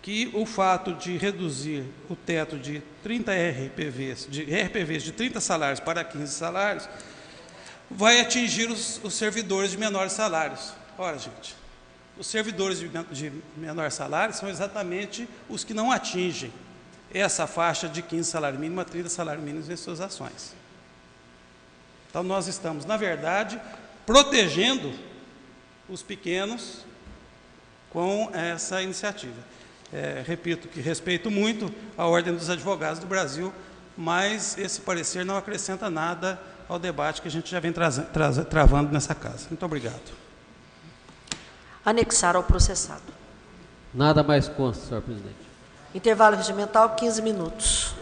que o fato de reduzir o teto de 30 RPVs de 30 salários para 15 salários, vai atingir os servidores de menores salários. Ora, gente, os servidores de menor salário são exatamente os que não atingem essa faixa de 15 salários mínimos a 30 salários mínimos em suas ações. Então, nós estamos, na verdade, protegendo os pequenos com essa iniciativa. Repito que respeito muito a Ordem dos Advogados do Brasil, mas esse parecer não acrescenta nada ao debate que a gente já vem travando nessa casa. Muito obrigado. Anexar ao processado. Nada mais consta, senhor presidente. Intervalo regimental, 15 minutos.